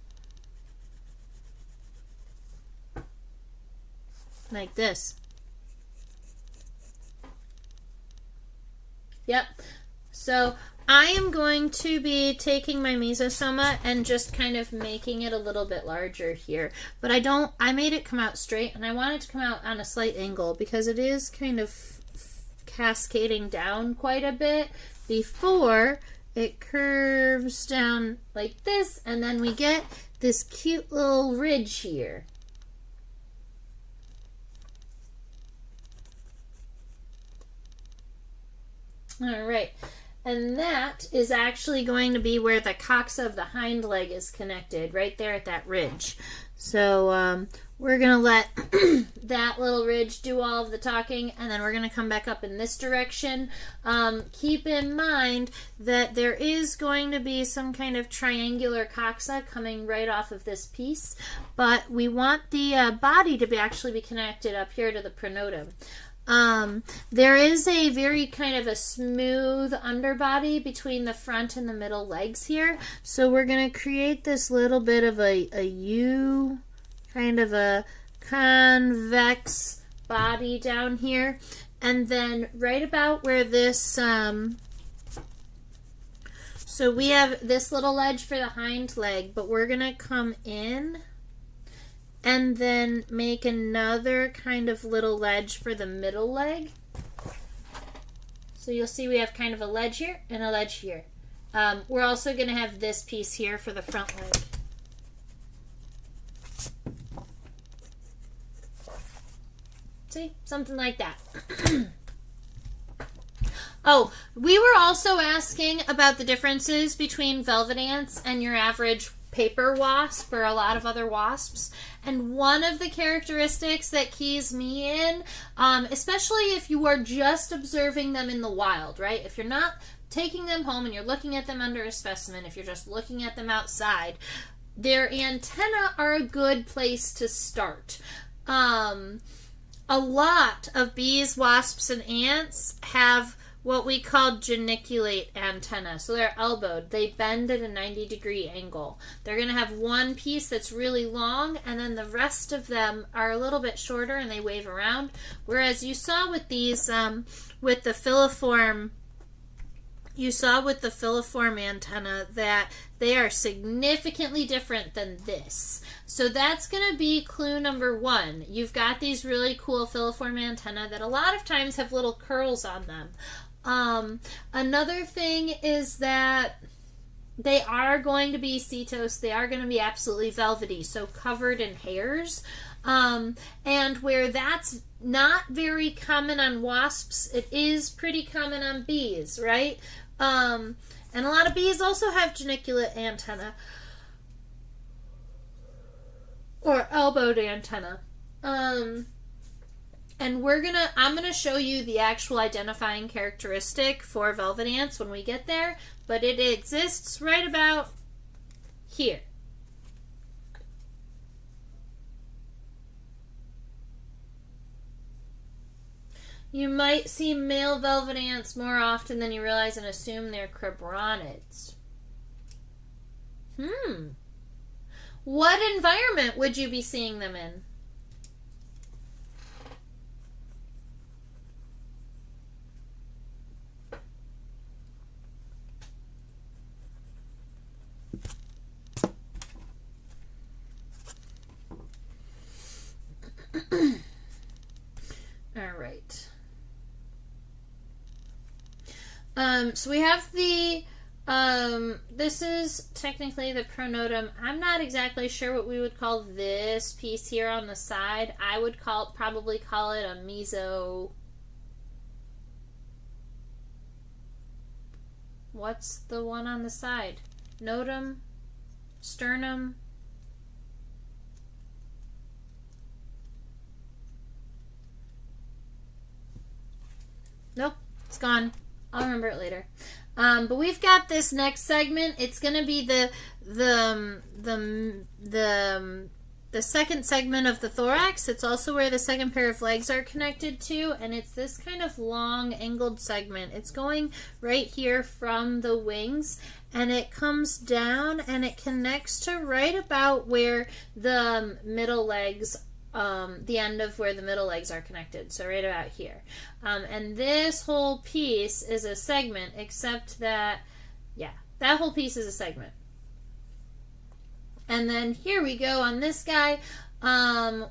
Like this. Yep. So I am going to be taking my mesosoma and just kind of making it a little bit larger here. But I made it come out straight, and I want it to come out on a slight angle because it is kind of cascading down quite a bit before it curves down like this, and then we get this cute little ridge here. All right, and that is actually going to be where the coxa of the hind leg is connected, right there at that ridge. So we're going to let that little ridge do all of the talking, and then we're going to come back up in this direction. Keep in mind that there is going to be some kind of triangular coxa coming right off of this piece, but we want the body to actually be connected up here to the pronotum. There is a very kind of a smooth underbody between the front and the middle legs here. So we're going to create this little bit of a U, kind of a convex body down here. And then right about where this, so we have this little ledge for the hind leg, but we're going to come in and then make another kind of little ledge for the middle leg. So you'll see we have kind of a ledge here and a ledge here. We're also going to have this piece here for the front leg. See? Something like that. Oh, we were also asking about the differences between velvet ants and your average paper wasp or a lot of other wasps. And one of the characteristics that keys me in, especially if you are just observing them in the wild, right? If you're not taking them home and you're looking at them under a specimen, if you're just looking at them outside, their antennae are a good place to start. A lot of bees, wasps, and ants have what we call geniculate antennae. So they're elbowed. They bend at a 90-degree angle. They're going to have one piece that's really long, and then the rest of them are a little bit shorter and they wave around. Whereas you saw with these, with the filiform antenna that they are significantly different than this. So that's going to be clue number one. You've got these really cool filiform antennae that a lot of times have little curls on them. Another thing is that they are going to be setose. They are going to be absolutely velvety, so covered in hairs. And where that's not very common on wasps, it is pretty common on bees, right? And a lot of bees also have geniculate antenna or elbowed antenna. And I'm gonna show you the actual identifying characteristic for velvet ants when we get there, but it exists right about here. You might see male velvet ants more often than you realize and assume they're cribronids. What environment would you be seeing them in? All right. So we have the, this is technically the pronotum. I'm not exactly sure what we would call this piece here on the side. I would probably call it a meso. What's the one on the side? Notum? Sternum? Nope, it's gone. I'll remember it later. But we've got this next segment. It's going to be the second segment of the thorax. It's also where the second pair of legs are connected to, and it's this kind of long angled segment. It's going right here from the wings, and it comes down and it connects to right about where the middle legs the end of where the middle legs are connected, so right about here. And this whole piece is a segment, except that, yeah, that whole piece is a segment. And then here we go on this guy.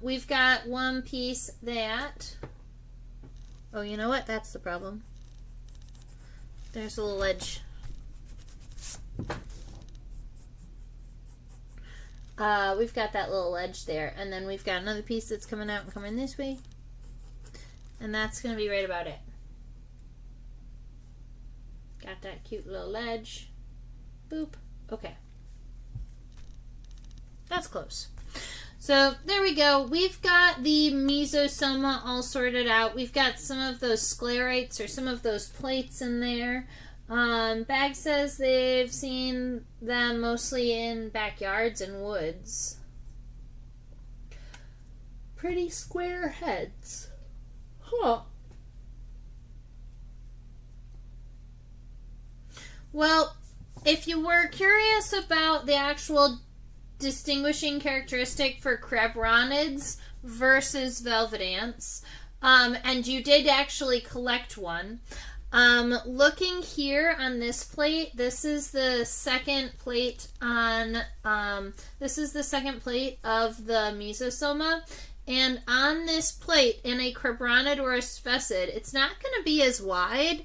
We've got one piece that, oh, you know what? That's the problem. There's a little edge. We've got that little edge there, and then we've got another piece that's coming out and coming this way, and that's going to be right about it. Got that cute little edge. Boop. Okay. That's close. So there we go. We've got the mesosoma all sorted out. We've got some of those sclerites or some of those plates in there. Bag says they've seen them mostly in backyards and woods. Pretty square heads. Huh. Well, if you were curious about the actual distinguishing characteristic for crebronids versus velvet ants, and you did actually collect one, looking here on this plate, this is the second plate on, this is the second plate of the mesosoma, and on this plate, in a crebronid or a sphesid, it's not going to be as wide.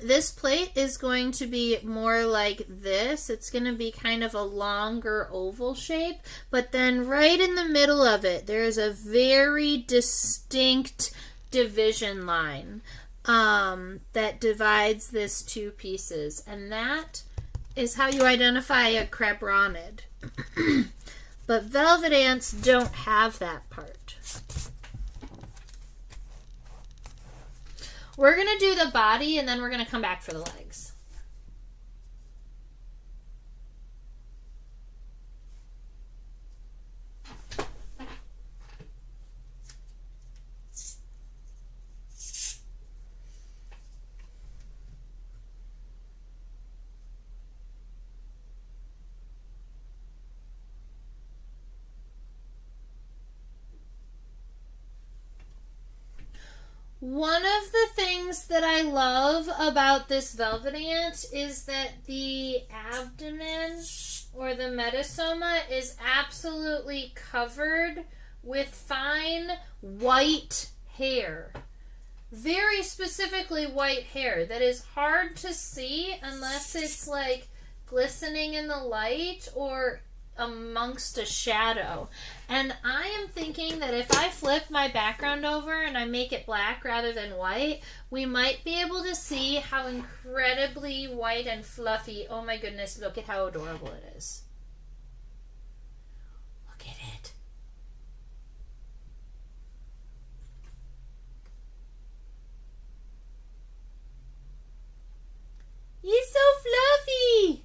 This plate is going to be more like this. It's going to be kind of a longer oval shape, but then right in the middle of it, there is a very distinct division line that divides this two pieces, and that is how you identify a crebronid. But velvet ants don't have that part. We're going to do the body, and then we're going to come back for the legs. One of the things that I love about this velvet ant is that the abdomen or the metasoma is absolutely covered with fine white hair. Very specifically white hair that is hard to see unless it's like glistening in the light or amongst a shadow. And I am thinking that if I flip my background over and I make it black rather than white, we might be able to see how incredibly white and fluffy. Oh my goodness, look at how adorable it is. Look at it. He's so fluffy.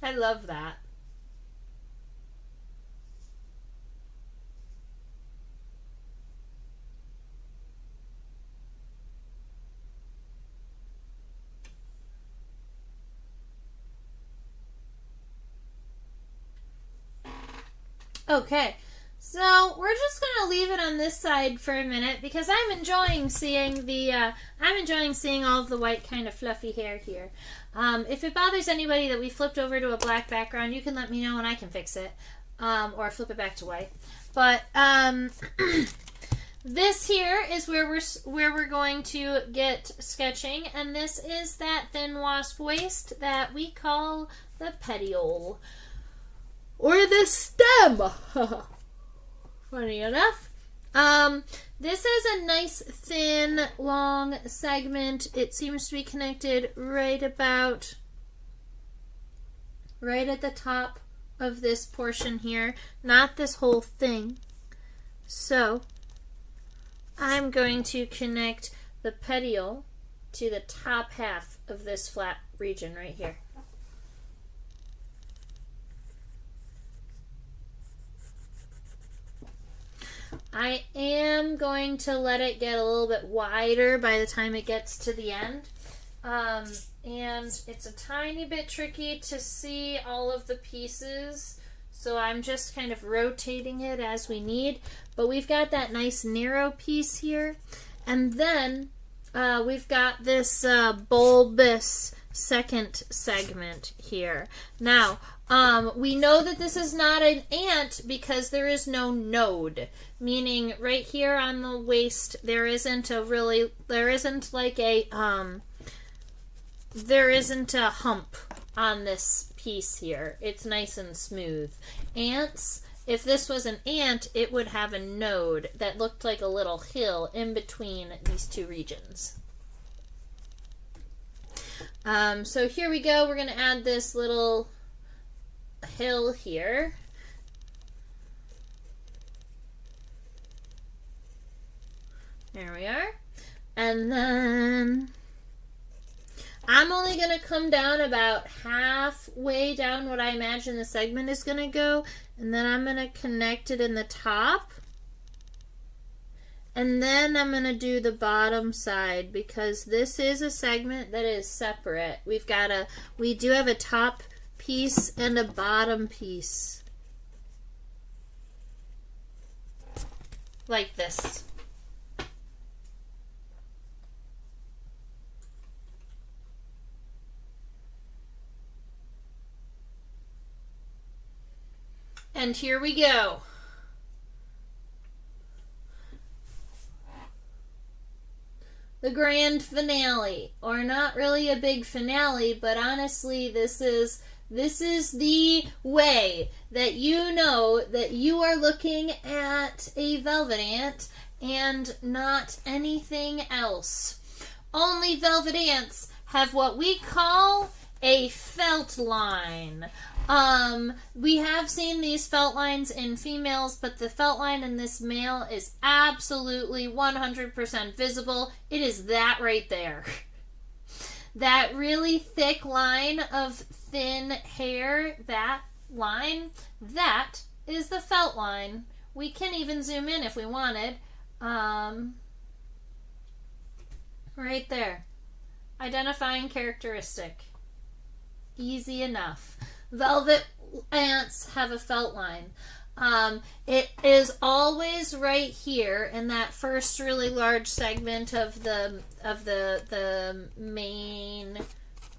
I love that. Okay, So we're just gonna leave it on this side for a minute because I'm enjoying seeing all of the white kind of fluffy hair here. If it bothers anybody that we flipped over to a black background, you can let me know and I can fix it, or flip it back to white. But this here is where we're going to get sketching, and this is that thin wasp waist that we call the petiole or the stem. Funny enough. This is a nice, thin, long segment. It seems to be connected right at the top of this portion here, not this whole thing. So, I'm going to connect the petiole to the top half of this flat region right here. I am going to let it get a little bit wider by the time it gets to the end. And it's a tiny bit tricky to see all of the pieces, so I'm just kind of rotating it as we need. But we've got that nice narrow piece here. And then we've got this bulbous second segment here. Now, we know that this is not an ant because there is no node, meaning right here on the waist there isn't a hump on this piece here. It's nice and smooth. Ants, if this was an ant, it would have a node that looked like a little hill in between these two regions. So here we go. We're going to add this little hill here. There we are. And then I'm only going to come down about halfway down what I imagine the segment is going to go. And then I'm going to connect it in the top. And then I'm going to do the bottom side because this is a segment that is separate. We do have a top piece and a bottom piece. Like this. And here we go. The grand finale, or not really a big finale, but honestly this is the way that you know that you are looking at a velvet ant and not anything else. Only velvet ants have what we call a felt line. We have seen these felt lines in females, but the felt line in this male is absolutely 100% visible. It is that right there. That really thick line of thin hair, that line, that is the felt line. We can even zoom in if we wanted. Right there. Identifying characteristic. Easy enough. Velvet ants have a felt line. It is always right here in that first really large segment of the main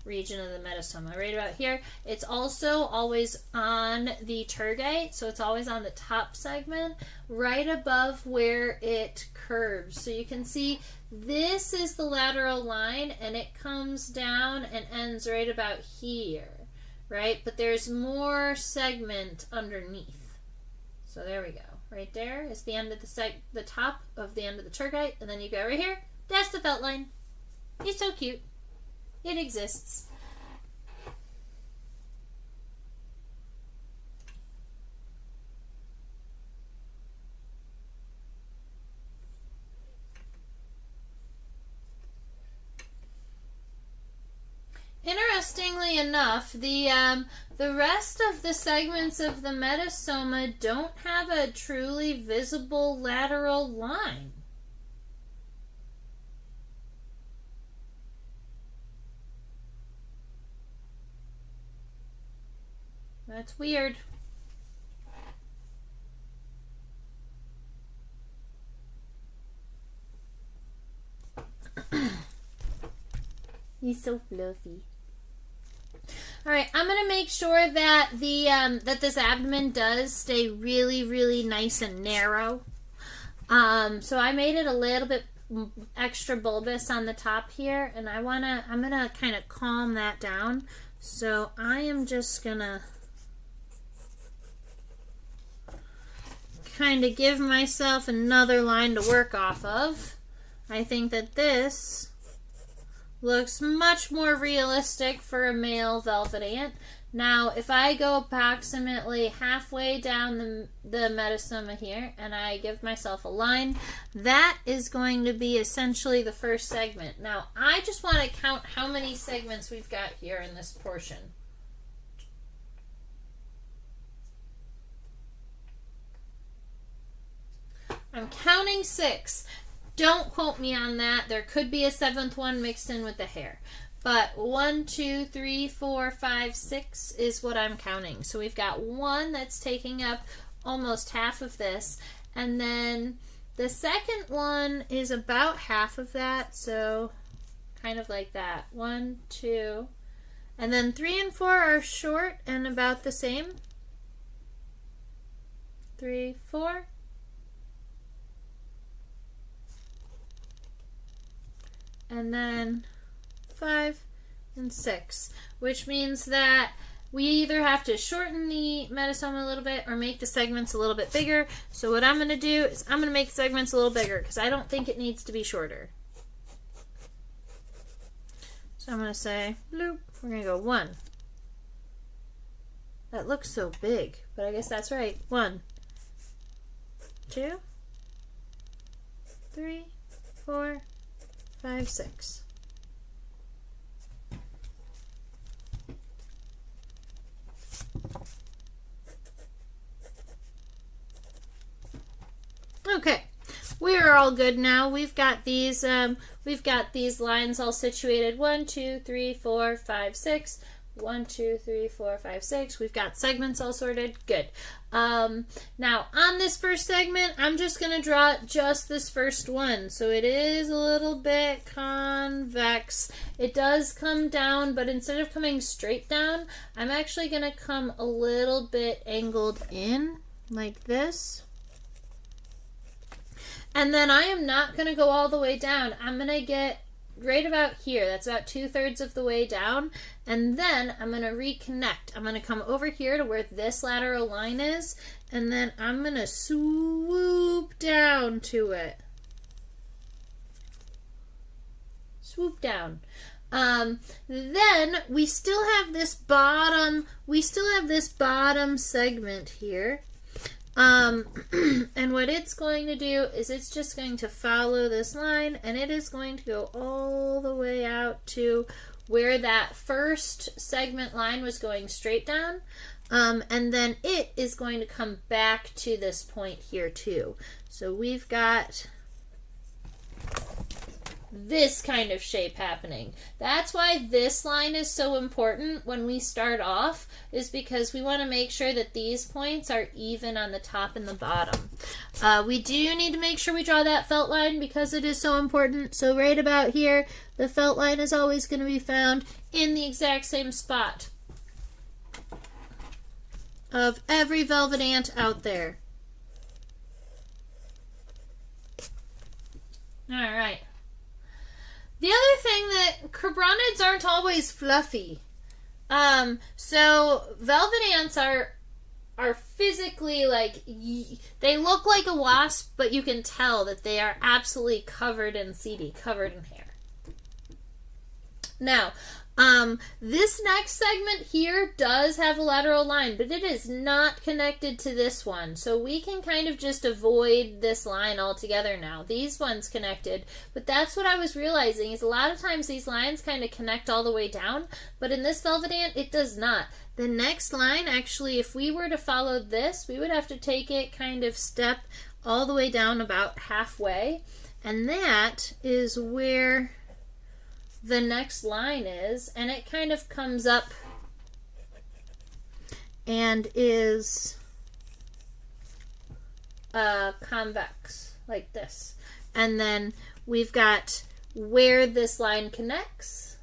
region of the metastoma, right about here. It's also always on the tergite, so it's always on the top segment, right above where it curves. So you can see this is the lateral line, and it comes down and ends right about here. Right? But there's more segment underneath. So there we go. Right there is the end of the top of the end of the tergite, and then you go right here. That's the felt line. It's so cute. It exists. Interestingly enough, the rest of the segments of the metasoma don't have a truly visible lateral line. That's weird. He's so fluffy. All right, I'm gonna make sure that the that this abdomen does stay really, really nice and narrow. So I made it a little bit extra bulbous on the top here, and I'm gonna kind of calm that down. So I am just gonna kind of give myself another line to work off of. I think that this looks much more realistic for a male velvet ant. Now, if I go approximately halfway down the metastoma here, and I give myself a line, that is going to be essentially the first segment. Now, I just want to count how many segments we've got here in this portion. I'm counting 6. Don't quote me on that. There could be a 7th one mixed in with the hair. But 1, 2, 3, 4, 5, 6 is what I'm counting. So we've got 1 that's taking up almost half of this. And then the second one is about half of that. So kind of like that. 1, 2. And then 3 and 4 are short and about the same. 3, 4. And then 5 and 6, which means that we either have to shorten the metastoma a little bit or make the segments a little bit bigger. So what I'm going to do is I'm going to make the segments a little bigger because I don't think it needs to be shorter. So I'm going to say, bloop, we're going to go 1. That looks so big, but I guess that's right. 1, 2, 3, 4, 5, 6. Okay, we are all good now. We've got these lines all situated. 1, 2, 3, 4, 5, 6. 1, 2, 3, 4, 5, 6. We've got segments all sorted. Good. Now, on this first segment, I'm just going to draw just this first one. So it is a little bit convex. It does come down, but instead of coming straight down, I'm actually going to come a little bit angled in, like this. And then I am not going to go all the way down. I'm going to get right about here. That's about 2/3 of the way down. And then I'm going to reconnect. I'm going to come over here to where this lateral line is. And then I'm going to swoop down to it. Swoop down. Then we still have this bottom segment here. And what it's going to do is it's just going to follow this line, and it is going to go all the way out to where that first segment line was going straight down. And then it is going to come back to this point here too. So we've got this kind of shape happening. That's why this line is so important when we start off, is because we want to make sure that these points are even on the top and the bottom. We do need to make sure we draw that felt line because it is so important. So right about here, the felt line is always going to be found in the exact same spot of every velvet ant out there. All right. The other thing that cribronids aren't always fluffy. So velvet ants are physically like, they look like a wasp, but you can tell that they are absolutely covered in seedy, covered in hair. Now, this next segment here does have a lateral line, but it is not connected to this one. So we can kind of just avoid this line altogether now. These ones connected, but that's what I was realizing is a lot of times these lines kind of connect all the way down, but in this velvet ant, it does not. The next line, actually, if we were to follow this, we would have to take it kind of step all the way down about halfway, and that is where the next line is, and it kind of comes up and is convex like this. And then we've got where this line connects,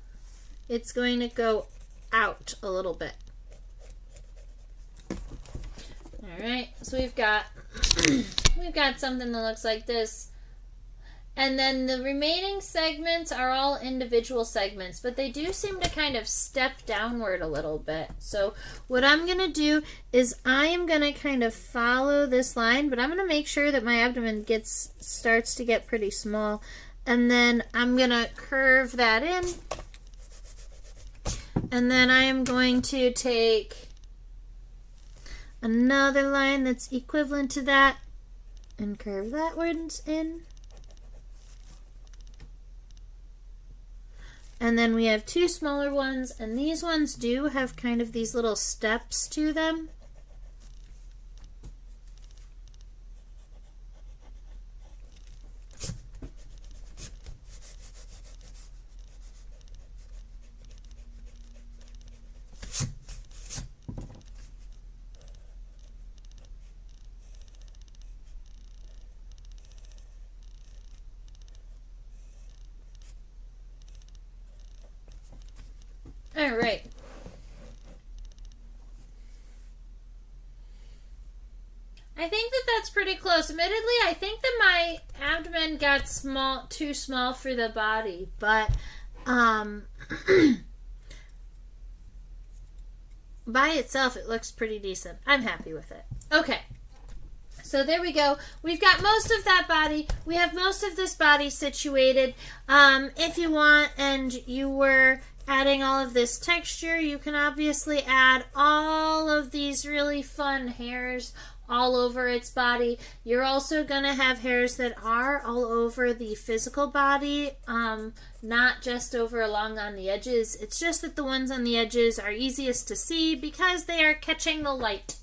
it's going to go out a little bit. All right, so we've got something that looks like this. And then the remaining segments are all individual segments, but they do seem to kind of step downward a little bit. So what I'm going to do is I am going to kind of follow this line, but I'm going to make sure that my abdomen starts to get pretty small. And then I'm going to curve that in. And then I am going to take another line that's equivalent to that and curve that one in. And then we have two smaller ones, and these ones do have kind of these little steps to them. All right. I think that that's pretty close. Admittedly, I think that my abdomen got too small for the body, but by itself, it looks pretty decent. I'm happy with it. Okay. So there we go. We've got most of that body. We have most of this body situated. If you want, and you were adding all of this texture, you can obviously add all of these really fun hairs all over its body. You're also going to have hairs that are all over the physical body, not just over along on the edges. It's just that the ones on the edges are easiest to see because they are catching the light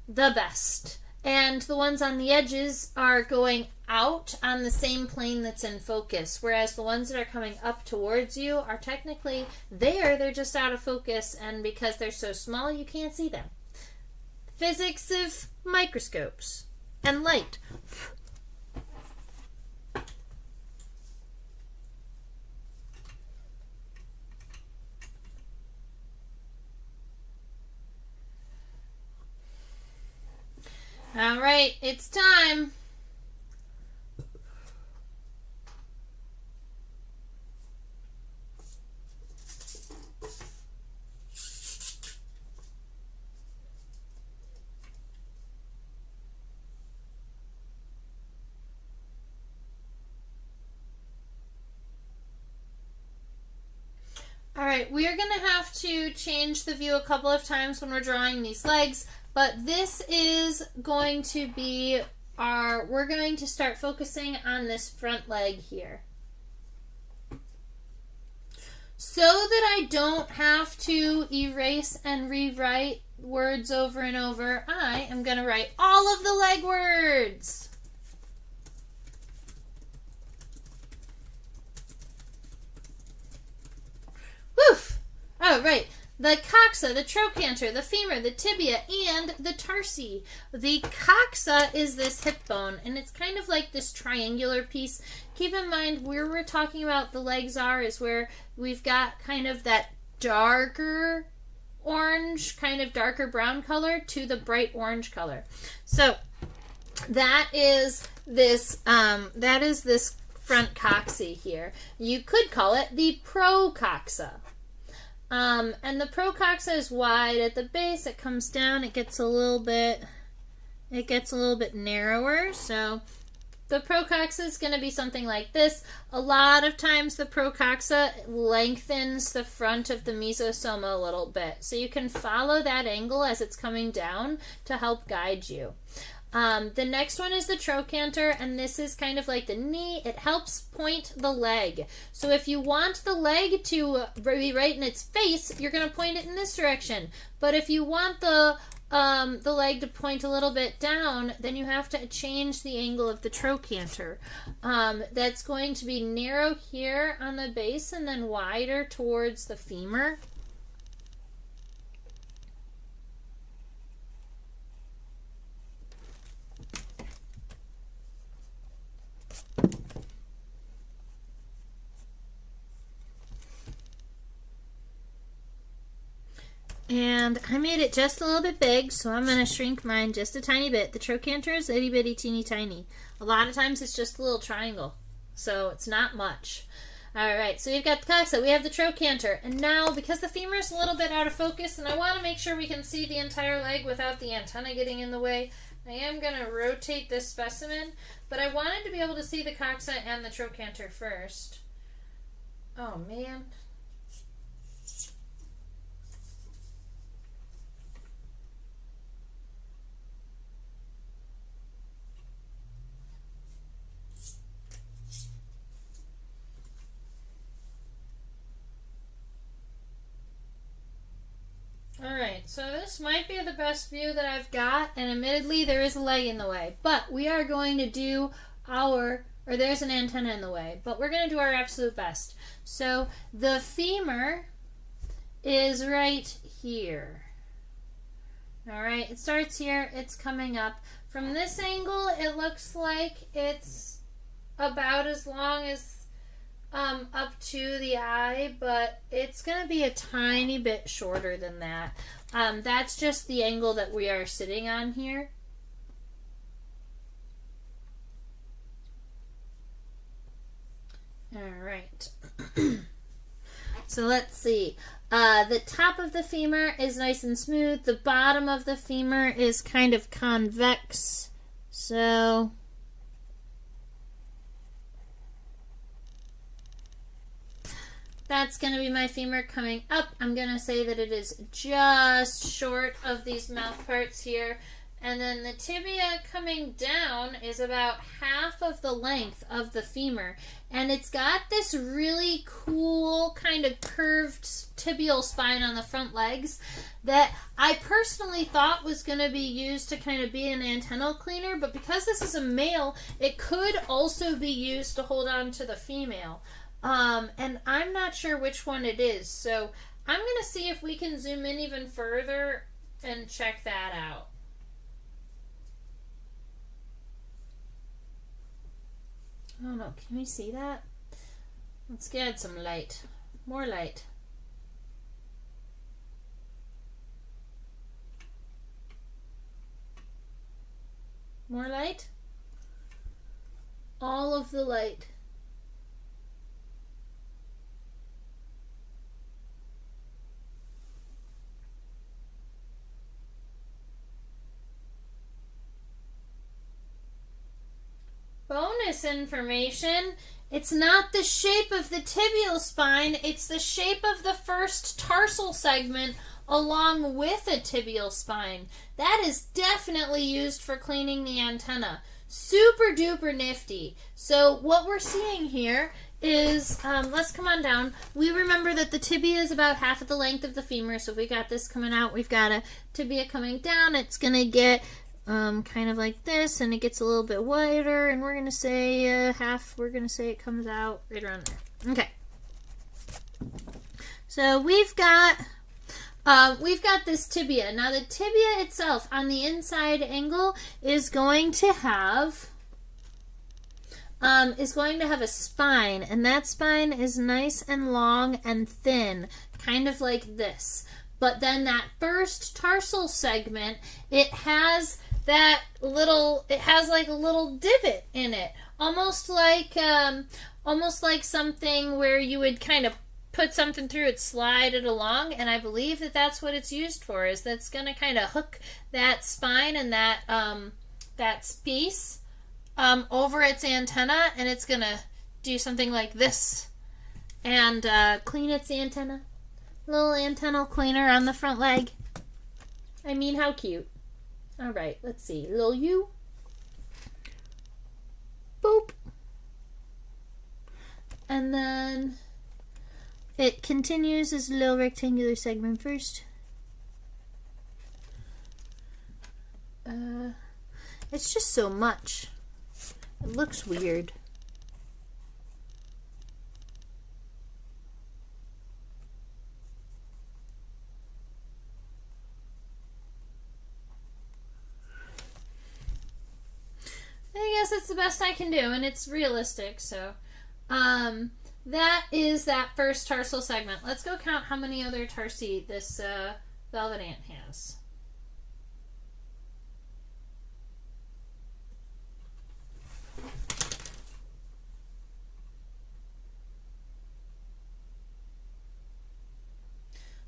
the best. And the ones on the edges are going out on the same plane that's in focus, whereas the ones that are coming up towards you are technically there, they're just out of focus, and because they're so small, you can't see them. Physics of microscopes and light. All right, it's time. All right, we are going to have to change the view a couple of times when we're drawing these legs. But this is going to be we're going to start focusing on this front leg here. So that I don't have to erase and rewrite words over and over, I am going to write all of the leg words. Woof! Oh, right. The coxa, the trochanter, the femur, the tibia, and the tarsi. The coxa is this hip bone, and it's kind of like this triangular piece. Keep in mind, where we're talking about the legs is where we've got kind of that darker orange, kind of darker brown color to the bright orange color. So that is this front coxa here. You could call it the procoxa. And the procoxa is wide at the base. It comes down. It gets a little bit narrower. So the procoxa is going to be something like this. A lot of times the procoxa lengthens the front of the mesosoma a little bit. So you can follow that angle as it's coming down to help guide you. The next one is the trochanter, and this is kind of like the knee. It helps point the leg. So if you want the leg to be right in its face, you're going to point it in this direction. But if you want the leg to point a little bit down, then you have to change the angle of the trochanter. That's going to be narrow here on the base and then wider towards the femur. And I made it just a little bit big, so I'm going to shrink mine just a tiny bit. The trochanter is itty bitty teeny tiny. A lot of times it's just a little triangle, so it's not much. Alright, so we've got the coxa, we have the trochanter, and now because the femur is a little bit out of focus and I want to make sure we can see the entire leg without the antenna getting in the way, I am going to rotate this specimen, but I wanted to be able to see the coxa and the trochanter first. Oh man. Alright, so this might be the best view that I've got, and admittedly there is a leg in the way, but we are going to do there's an antenna in the way, but we're going to do our absolute best. So the femur is right here. Alright, it starts here, it's coming up. From this angle, it looks like it's about as long as up to the eye, but it's going to be a tiny bit shorter than that. That's just the angle that we are sitting on here. Alright. So let's see. The top of the femur is nice and smooth. The bottom of the femur is kind of convex. So that's going to be my femur coming up. I'm going to say that it is just short of these mouth parts here. And then the tibia coming down is about half of the length of the femur. And it's got this really cool kind of curved tibial spine on the front legs that I personally thought was going to be used to kind of be an antennal cleaner. But because this is a male, it could also be used to hold on to the female. And I'm not sure which one it is. So I'm going to see if we can zoom in even further and check that out. Oh no, can we see that? Let's add some light. More light. More light? All of the light. Bonus information, it's not the shape of the tibial spine, it's the shape of the first tarsal segment along with a tibial spine. That is definitely used for cleaning the antenna. Super duper nifty. So what we're seeing here is, let's come on down. We remember that the tibia is about half of the length of the femur, so if we got this coming out, we've got a tibia coming down. It's going to get kind of like this, and it gets a little bit wider, and we're going to say we're going to say it comes out right around there. Okay. So we've got this tibia. Now the tibia itself on the inside angle is going to have a spine, and that spine is nice and long and thin, kind of like this. But then that first tarsal segment, it has like a little divot in it, almost like something where you would kind of put something through it, slide it along, and I believe that that's what it's used for. Is that's going to kind of hook that spine and that piece over its antenna, and it's going to do something like this and clean its antenna. Little antennal cleaner on the front leg. I mean, how cute. Alright, let's see. Little U. Boop. And then it continues as a little rectangular segment first. It's just so much. It looks weird. I guess it's the best I can do, and it's realistic, so that is that first tarsal segment. Let's go count how many other tarsi this velvet ant has.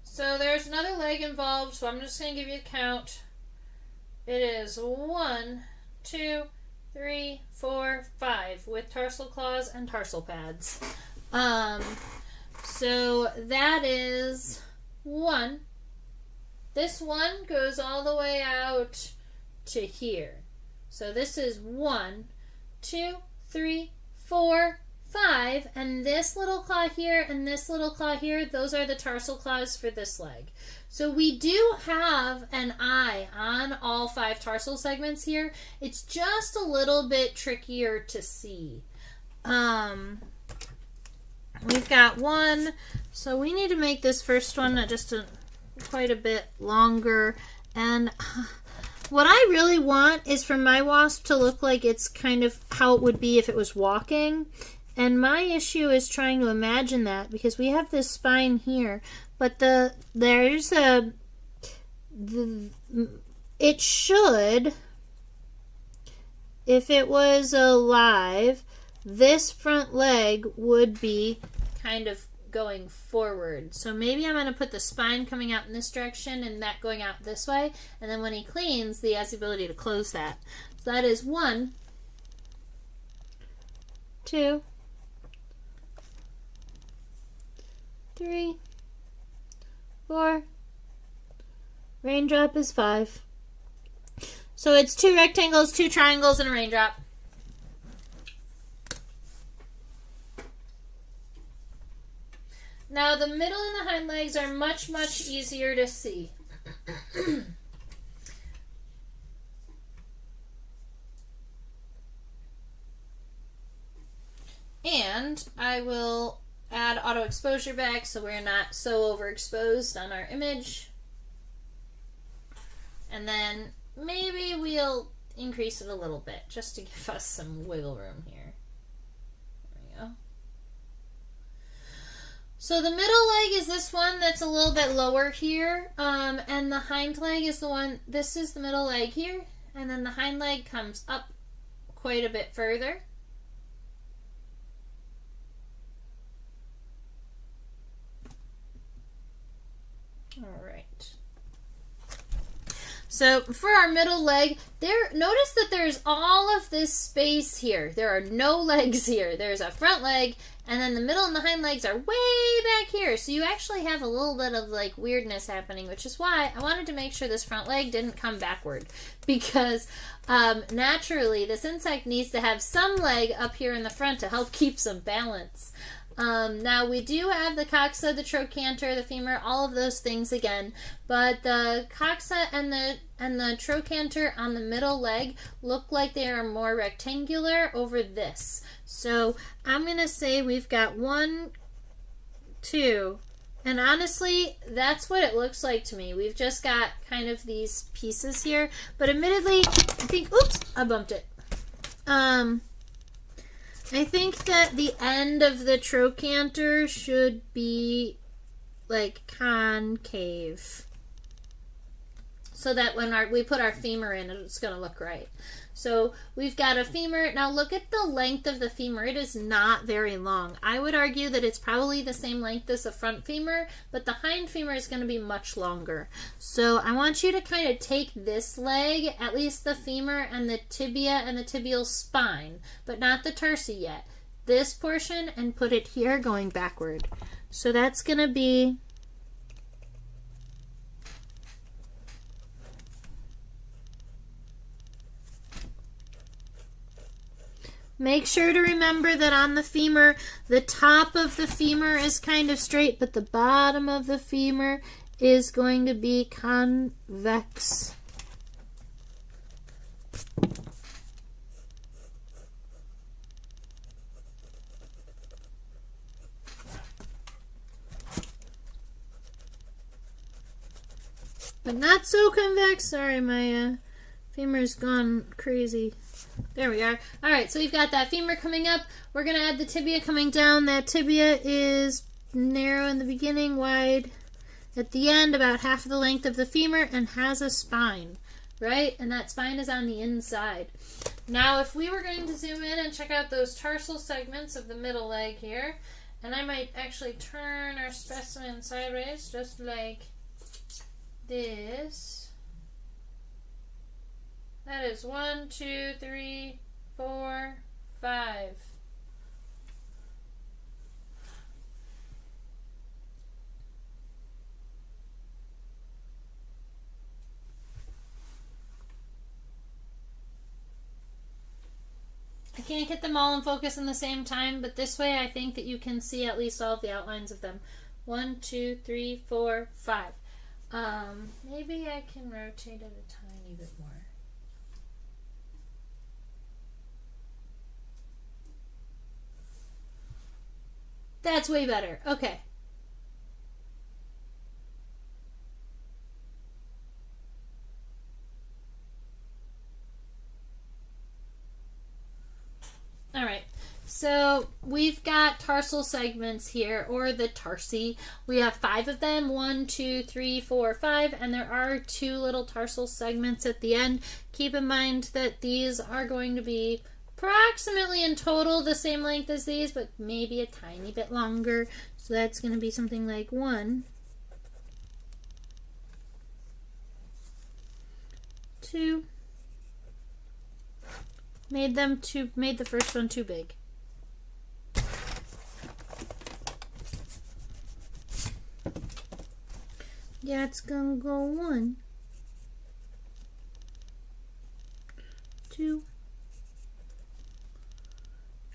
So there's another leg involved, so I'm just going to give you a count. It is 1, 2, 3, 4, 5 with tarsal claws and tarsal pads. So that is 1. This one goes all the way out to here. So this is 1, 2, 3, 4, 5, and this little claw here and this little claw here, those are the tarsal claws for this leg. So we do have an eye on all 5 tarsal segments here. It's just a little bit trickier to see. We've got 1, so we need to make this first one just quite a bit longer. And what I really want is for my wasp to look like it's kind of how it would be if it was walking. And my issue is trying to imagine that, because we have this spine here, but it should, if it was alive, this front leg would be kind of going forward. So maybe I'm going to put the spine coming out in this direction and that going out this way, and then when he cleans, he has the ability to close that. So that is 1, 2, 3, 4, raindrop is 5. So it's 2 rectangles, 2 triangles, and a raindrop. Now the middle and the hind legs are much, much easier to see. And I will add auto exposure back so we're not so overexposed on our image. And then maybe we'll increase it a little bit just to give us some wiggle room here. There we go. So the middle leg is this one that's a little bit lower here, and the hind leg is the one, this is the middle leg here, and then the hind leg comes up quite a bit further. All right. So for our middle leg, notice that there's all of this space here. There are no legs here. There's a front leg, and then the middle and the hind legs are way back here. So you actually have a little bit of like weirdness happening, which is why I wanted to make sure this front leg didn't come backward, because naturally this insect needs to have some leg up here in the front to help keep some balance. Now we do have the coxa, the trochanter, the femur, all of those things again, but the coxa and the trochanter on the middle leg look like they are more rectangular over this. So I'm gonna say we've got 1, 2, and honestly that's what it looks like to me. We've just got kind of these pieces here, but admittedly I think, oops, I bumped it. I think that the end of the trochanter should be like concave, so that when we put our femur in, it's going to look right. So we've got a femur. Now look at the length of the femur. It is not very long. I would argue that it's probably the same length as the front femur, but the hind femur is going to be much longer. So I want you to kind of take this leg, at least the femur and the tibia and the tibial spine, but not the tarsi yet, this portion, and put it here going backward. So that's going to be make sure to remember that on the femur, the top of the femur is kind of straight, but the bottom of the femur is going to be convex. But not so convex. Sorry, my femur's gone crazy. There we are. Alright, so we've got that femur coming up. We're going to add the tibia coming down. That tibia is narrow in the beginning, wide at the end, about half of the length of the femur, and has a spine, right? And that spine is on the inside. Now, if we were going to zoom in and check out those tarsal segments of the middle leg here, and I might actually turn our specimen sideways, just like this. That is 1, 2, 3, 4, 5. I can't get them all in focus in the same time, but this way I think that you can see at least all of the outlines of them. 1, 2, 3, 4, 5. Maybe I can rotate it a tiny bit more. That's way better. Okay. All right. So we've got tarsal segments here, or the tarsi. We have 5 of them, 1, 2, 3, 4, 5, and there are 2 little tarsal segments at the end. Keep in mind that these are going to be approximately in total the same length as these, but maybe a tiny bit longer. So that's going to be something like 1, 2. Made the first one too big. Yeah, it's gonna go 1, 2,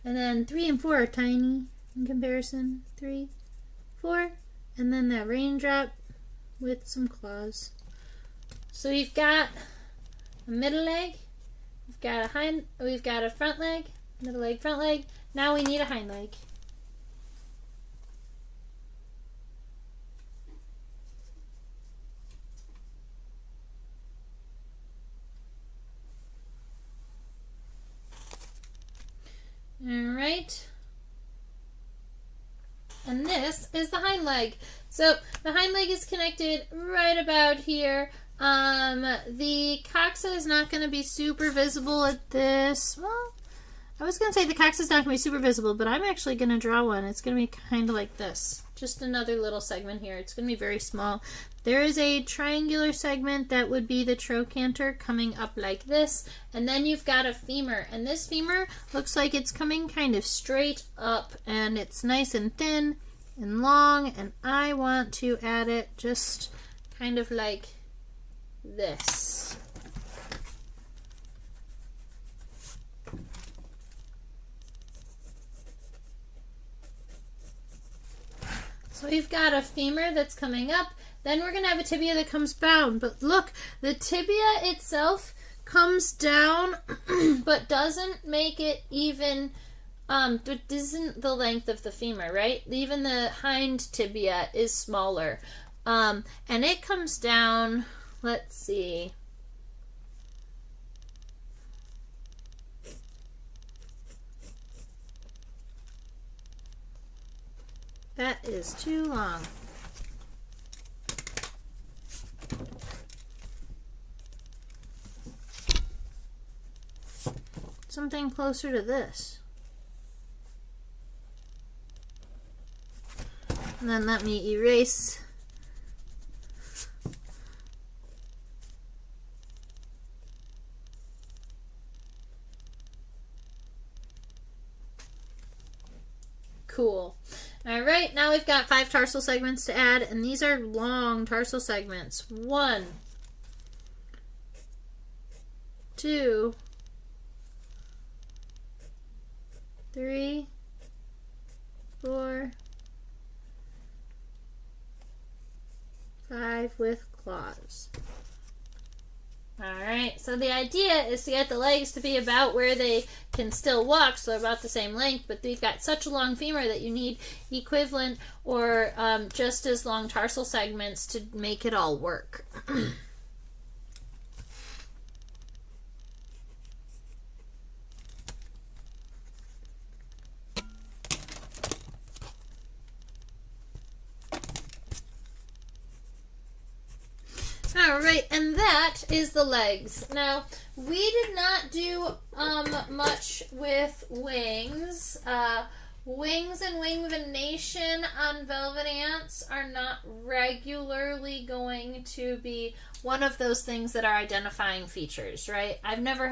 and then 3 and 4 are tiny in comparison. 3, 4, and then that raindrop with some claws. So we've got a middle leg, we've got a front leg, middle leg, front leg. Now we need a hind leg. Alright. And this is the hind leg. So the hind leg is connected right about here. The coxa is not going to be super visible at this. Well, I was going to say the coxa is not going to be super visible, but I'm actually going to draw one. It's going to be kind of like this. Just another little segment here. It's going to be very small. There is a triangular segment that would be the trochanter coming up like this. And then you've got a femur. And this femur looks like it's coming kind of straight up. And it's nice and thin and long. And I want to add it just kind of like this. So we've got a femur that's coming up. Then we're going to have a tibia that comes down. But look, the tibia itself comes down, but doesn't make it even, it isn't the length of the femur, right? Even the hind tibia is smaller. And it comes down, let's see. That is too long. Something closer to this. And then let me erase. Cool. All right, now we've got 5 tarsal segments to add, and these are long tarsal segments. 1, 2, 3, 4, 5 with claws. Alright, so the idea is to get the legs to be about where they can still walk, so about the same length, but we've got such a long femur that you need equivalent or just as long tarsal segments to make it all work. All right, and that is the legs. Now, we did not do much with wings. Wings and wing venation on velvet ants are not regularly going to be one of those things that are identifying features, right? I've never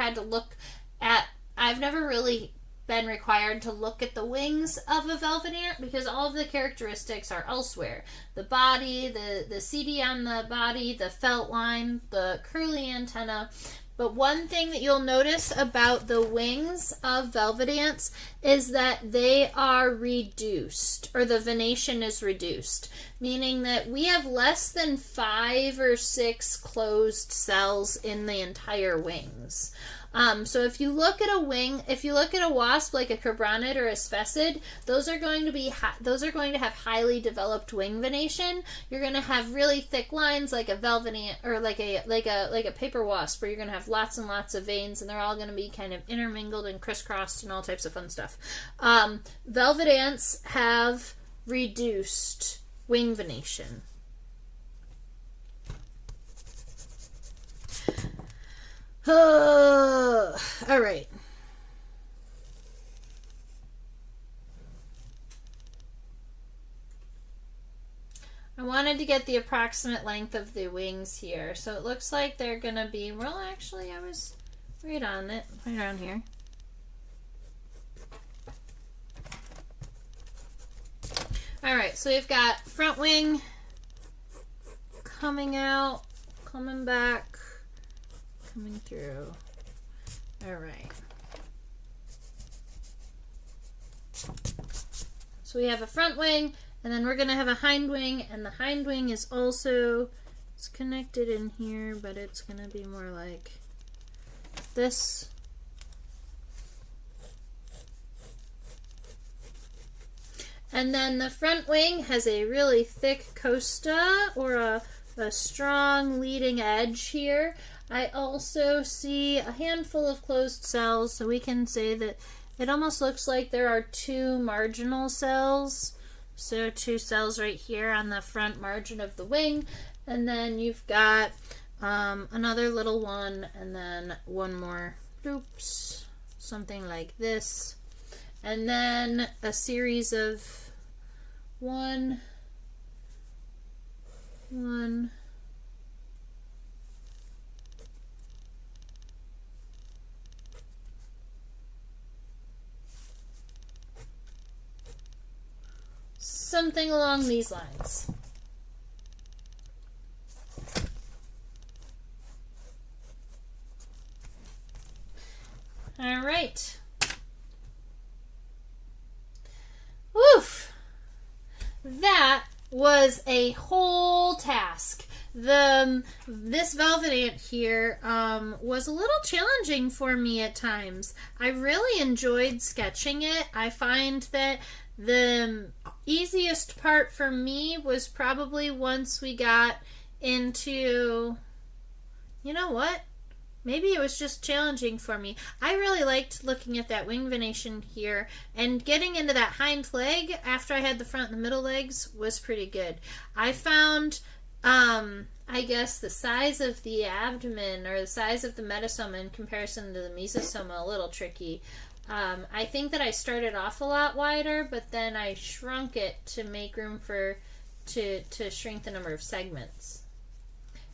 really been required to look at the wings of a velvet ant because all of the characteristics are elsewhere. The body, the CD on the body, the felt line, the curly antenna. But one thing that you'll notice about the wings of velvet ants is that they are reduced, or the venation is reduced, meaning that we have less than 5 or 6 closed cells in the entire wings. So if you look at a wasp like a cobronid or a specid, those are going to have highly developed wing venation. You're going to have really thick lines like a velvet ant or like a paper wasp, where you're going to have lots and lots of veins, and they're all going to be kind of intermingled and crisscrossed and all types of fun stuff. Velvet ants have reduced wing venation. All right. I wanted to get the approximate length of the wings here. So it looks like they're going to be, well, actually, I was right on it, right around here. All right, so we've got front wing coming out, coming back, coming through. All right. So we have a front wing, and then we're going to have a hind wing, and the hind wing is also, it's connected in here, but it's going to be more like this. And then the front wing has a really thick costa, or a strong leading edge here. I also see a handful of closed cells, so we can say that it almost looks like there are 2 marginal cells. So 2 cells right here on the front margin of the wing, and then you've got another little one, and then one more, oops, something like this, and then a series of 1, something along these lines. All right. Woof! That was a whole task. This velvet ant here was a little challenging for me at times. I really enjoyed sketching it. I find that the easiest part for me was probably once we got into, you know what? Maybe it was just challenging for me. I really liked looking at that wing venation here, and getting into that hind leg after I had the front and the middle legs was pretty good. I found, I guess, the size of the abdomen or the size of the metasoma in comparison to the mesosoma a little tricky. I think that I started off a lot wider, but then I shrunk it to make room to shrink the number of segments.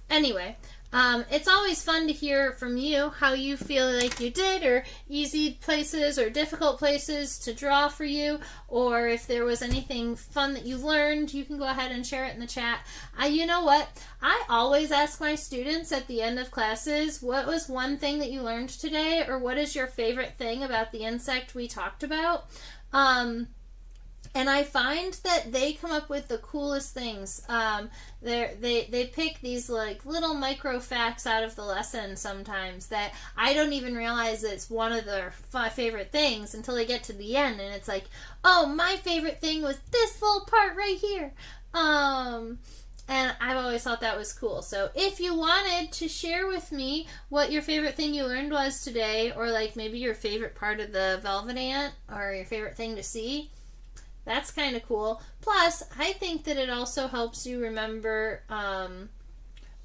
Anyway, it's always fun to hear from you how you feel like you did, or easy places or difficult places to draw for you, or if there was anything fun that you learned, you can go ahead and share it in the chat. You know what? I always ask my students at the end of classes, what was one thing that you learned today, or what is your favorite thing about the insect we talked about? And I find that they come up with the coolest things. They pick these like little micro facts out of the lesson sometimes that I don't even realize that it's one of their favorite things until they get to the end, and it's like, oh, my favorite thing was this little part right here. And I've always thought that was cool. So if you wanted to share with me what your favorite thing you learned was today, or like maybe your favorite part of the velvet ant, or your favorite thing to see, that's kind of cool. Plus, I think that it also helps you remember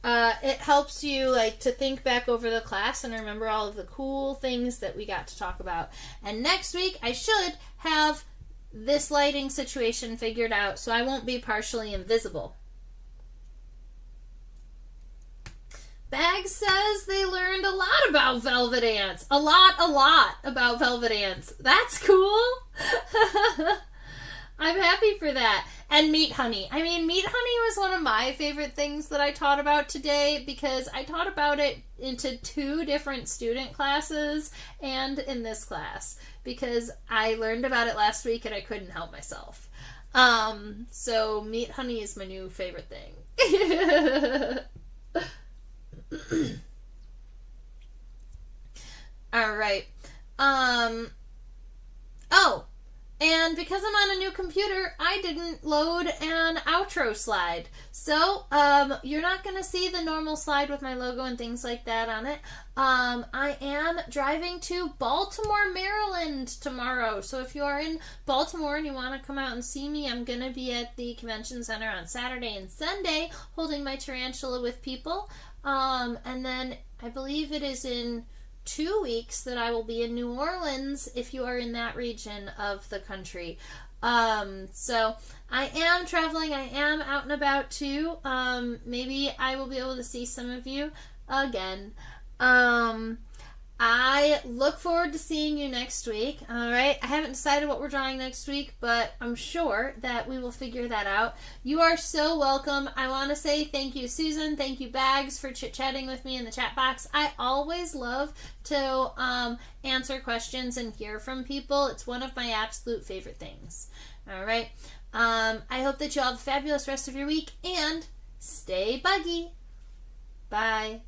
It helps you like to think back over the class and remember all of the cool things that we got to talk about. And next week I should have this lighting situation figured out so I won't be partially invisible. Bags says they learned a lot about velvet ants. A lot about velvet ants. That's cool. I'm happy for that. And meat honey. I mean, meat honey was one of my favorite things that I taught about today because I taught about it into 2 different student classes and in this class because I learned about it last week and I couldn't help myself. So meat honey is my new favorite thing. All right. Oh, and because I'm on a new computer, I didn't load an outro slide. So, you're not going to see the normal slide with my logo and things like that on it. I am driving to Baltimore, Maryland tomorrow. So if you are in Baltimore and you want to come out and see me, I'm going to be at the convention center on Saturday and Sunday holding my tarantula with people. And then I believe it is in 2 weeks that I will be in New Orleans if you are in that region of the country. So I am traveling. I am out and about too. Maybe I will be able to see some of you again. I look forward to seeing you next week. All right. I haven't decided what we're drawing next week, but I'm sure that we will figure that out. You are so welcome. I want to say thank you, Susan. Thank you, Bags, for chit-chatting with me in the chat box. I always love to answer questions and hear from people. It's one of my absolute favorite things. All right. I hope that you all have a fabulous rest of your week and stay buggy. Bye.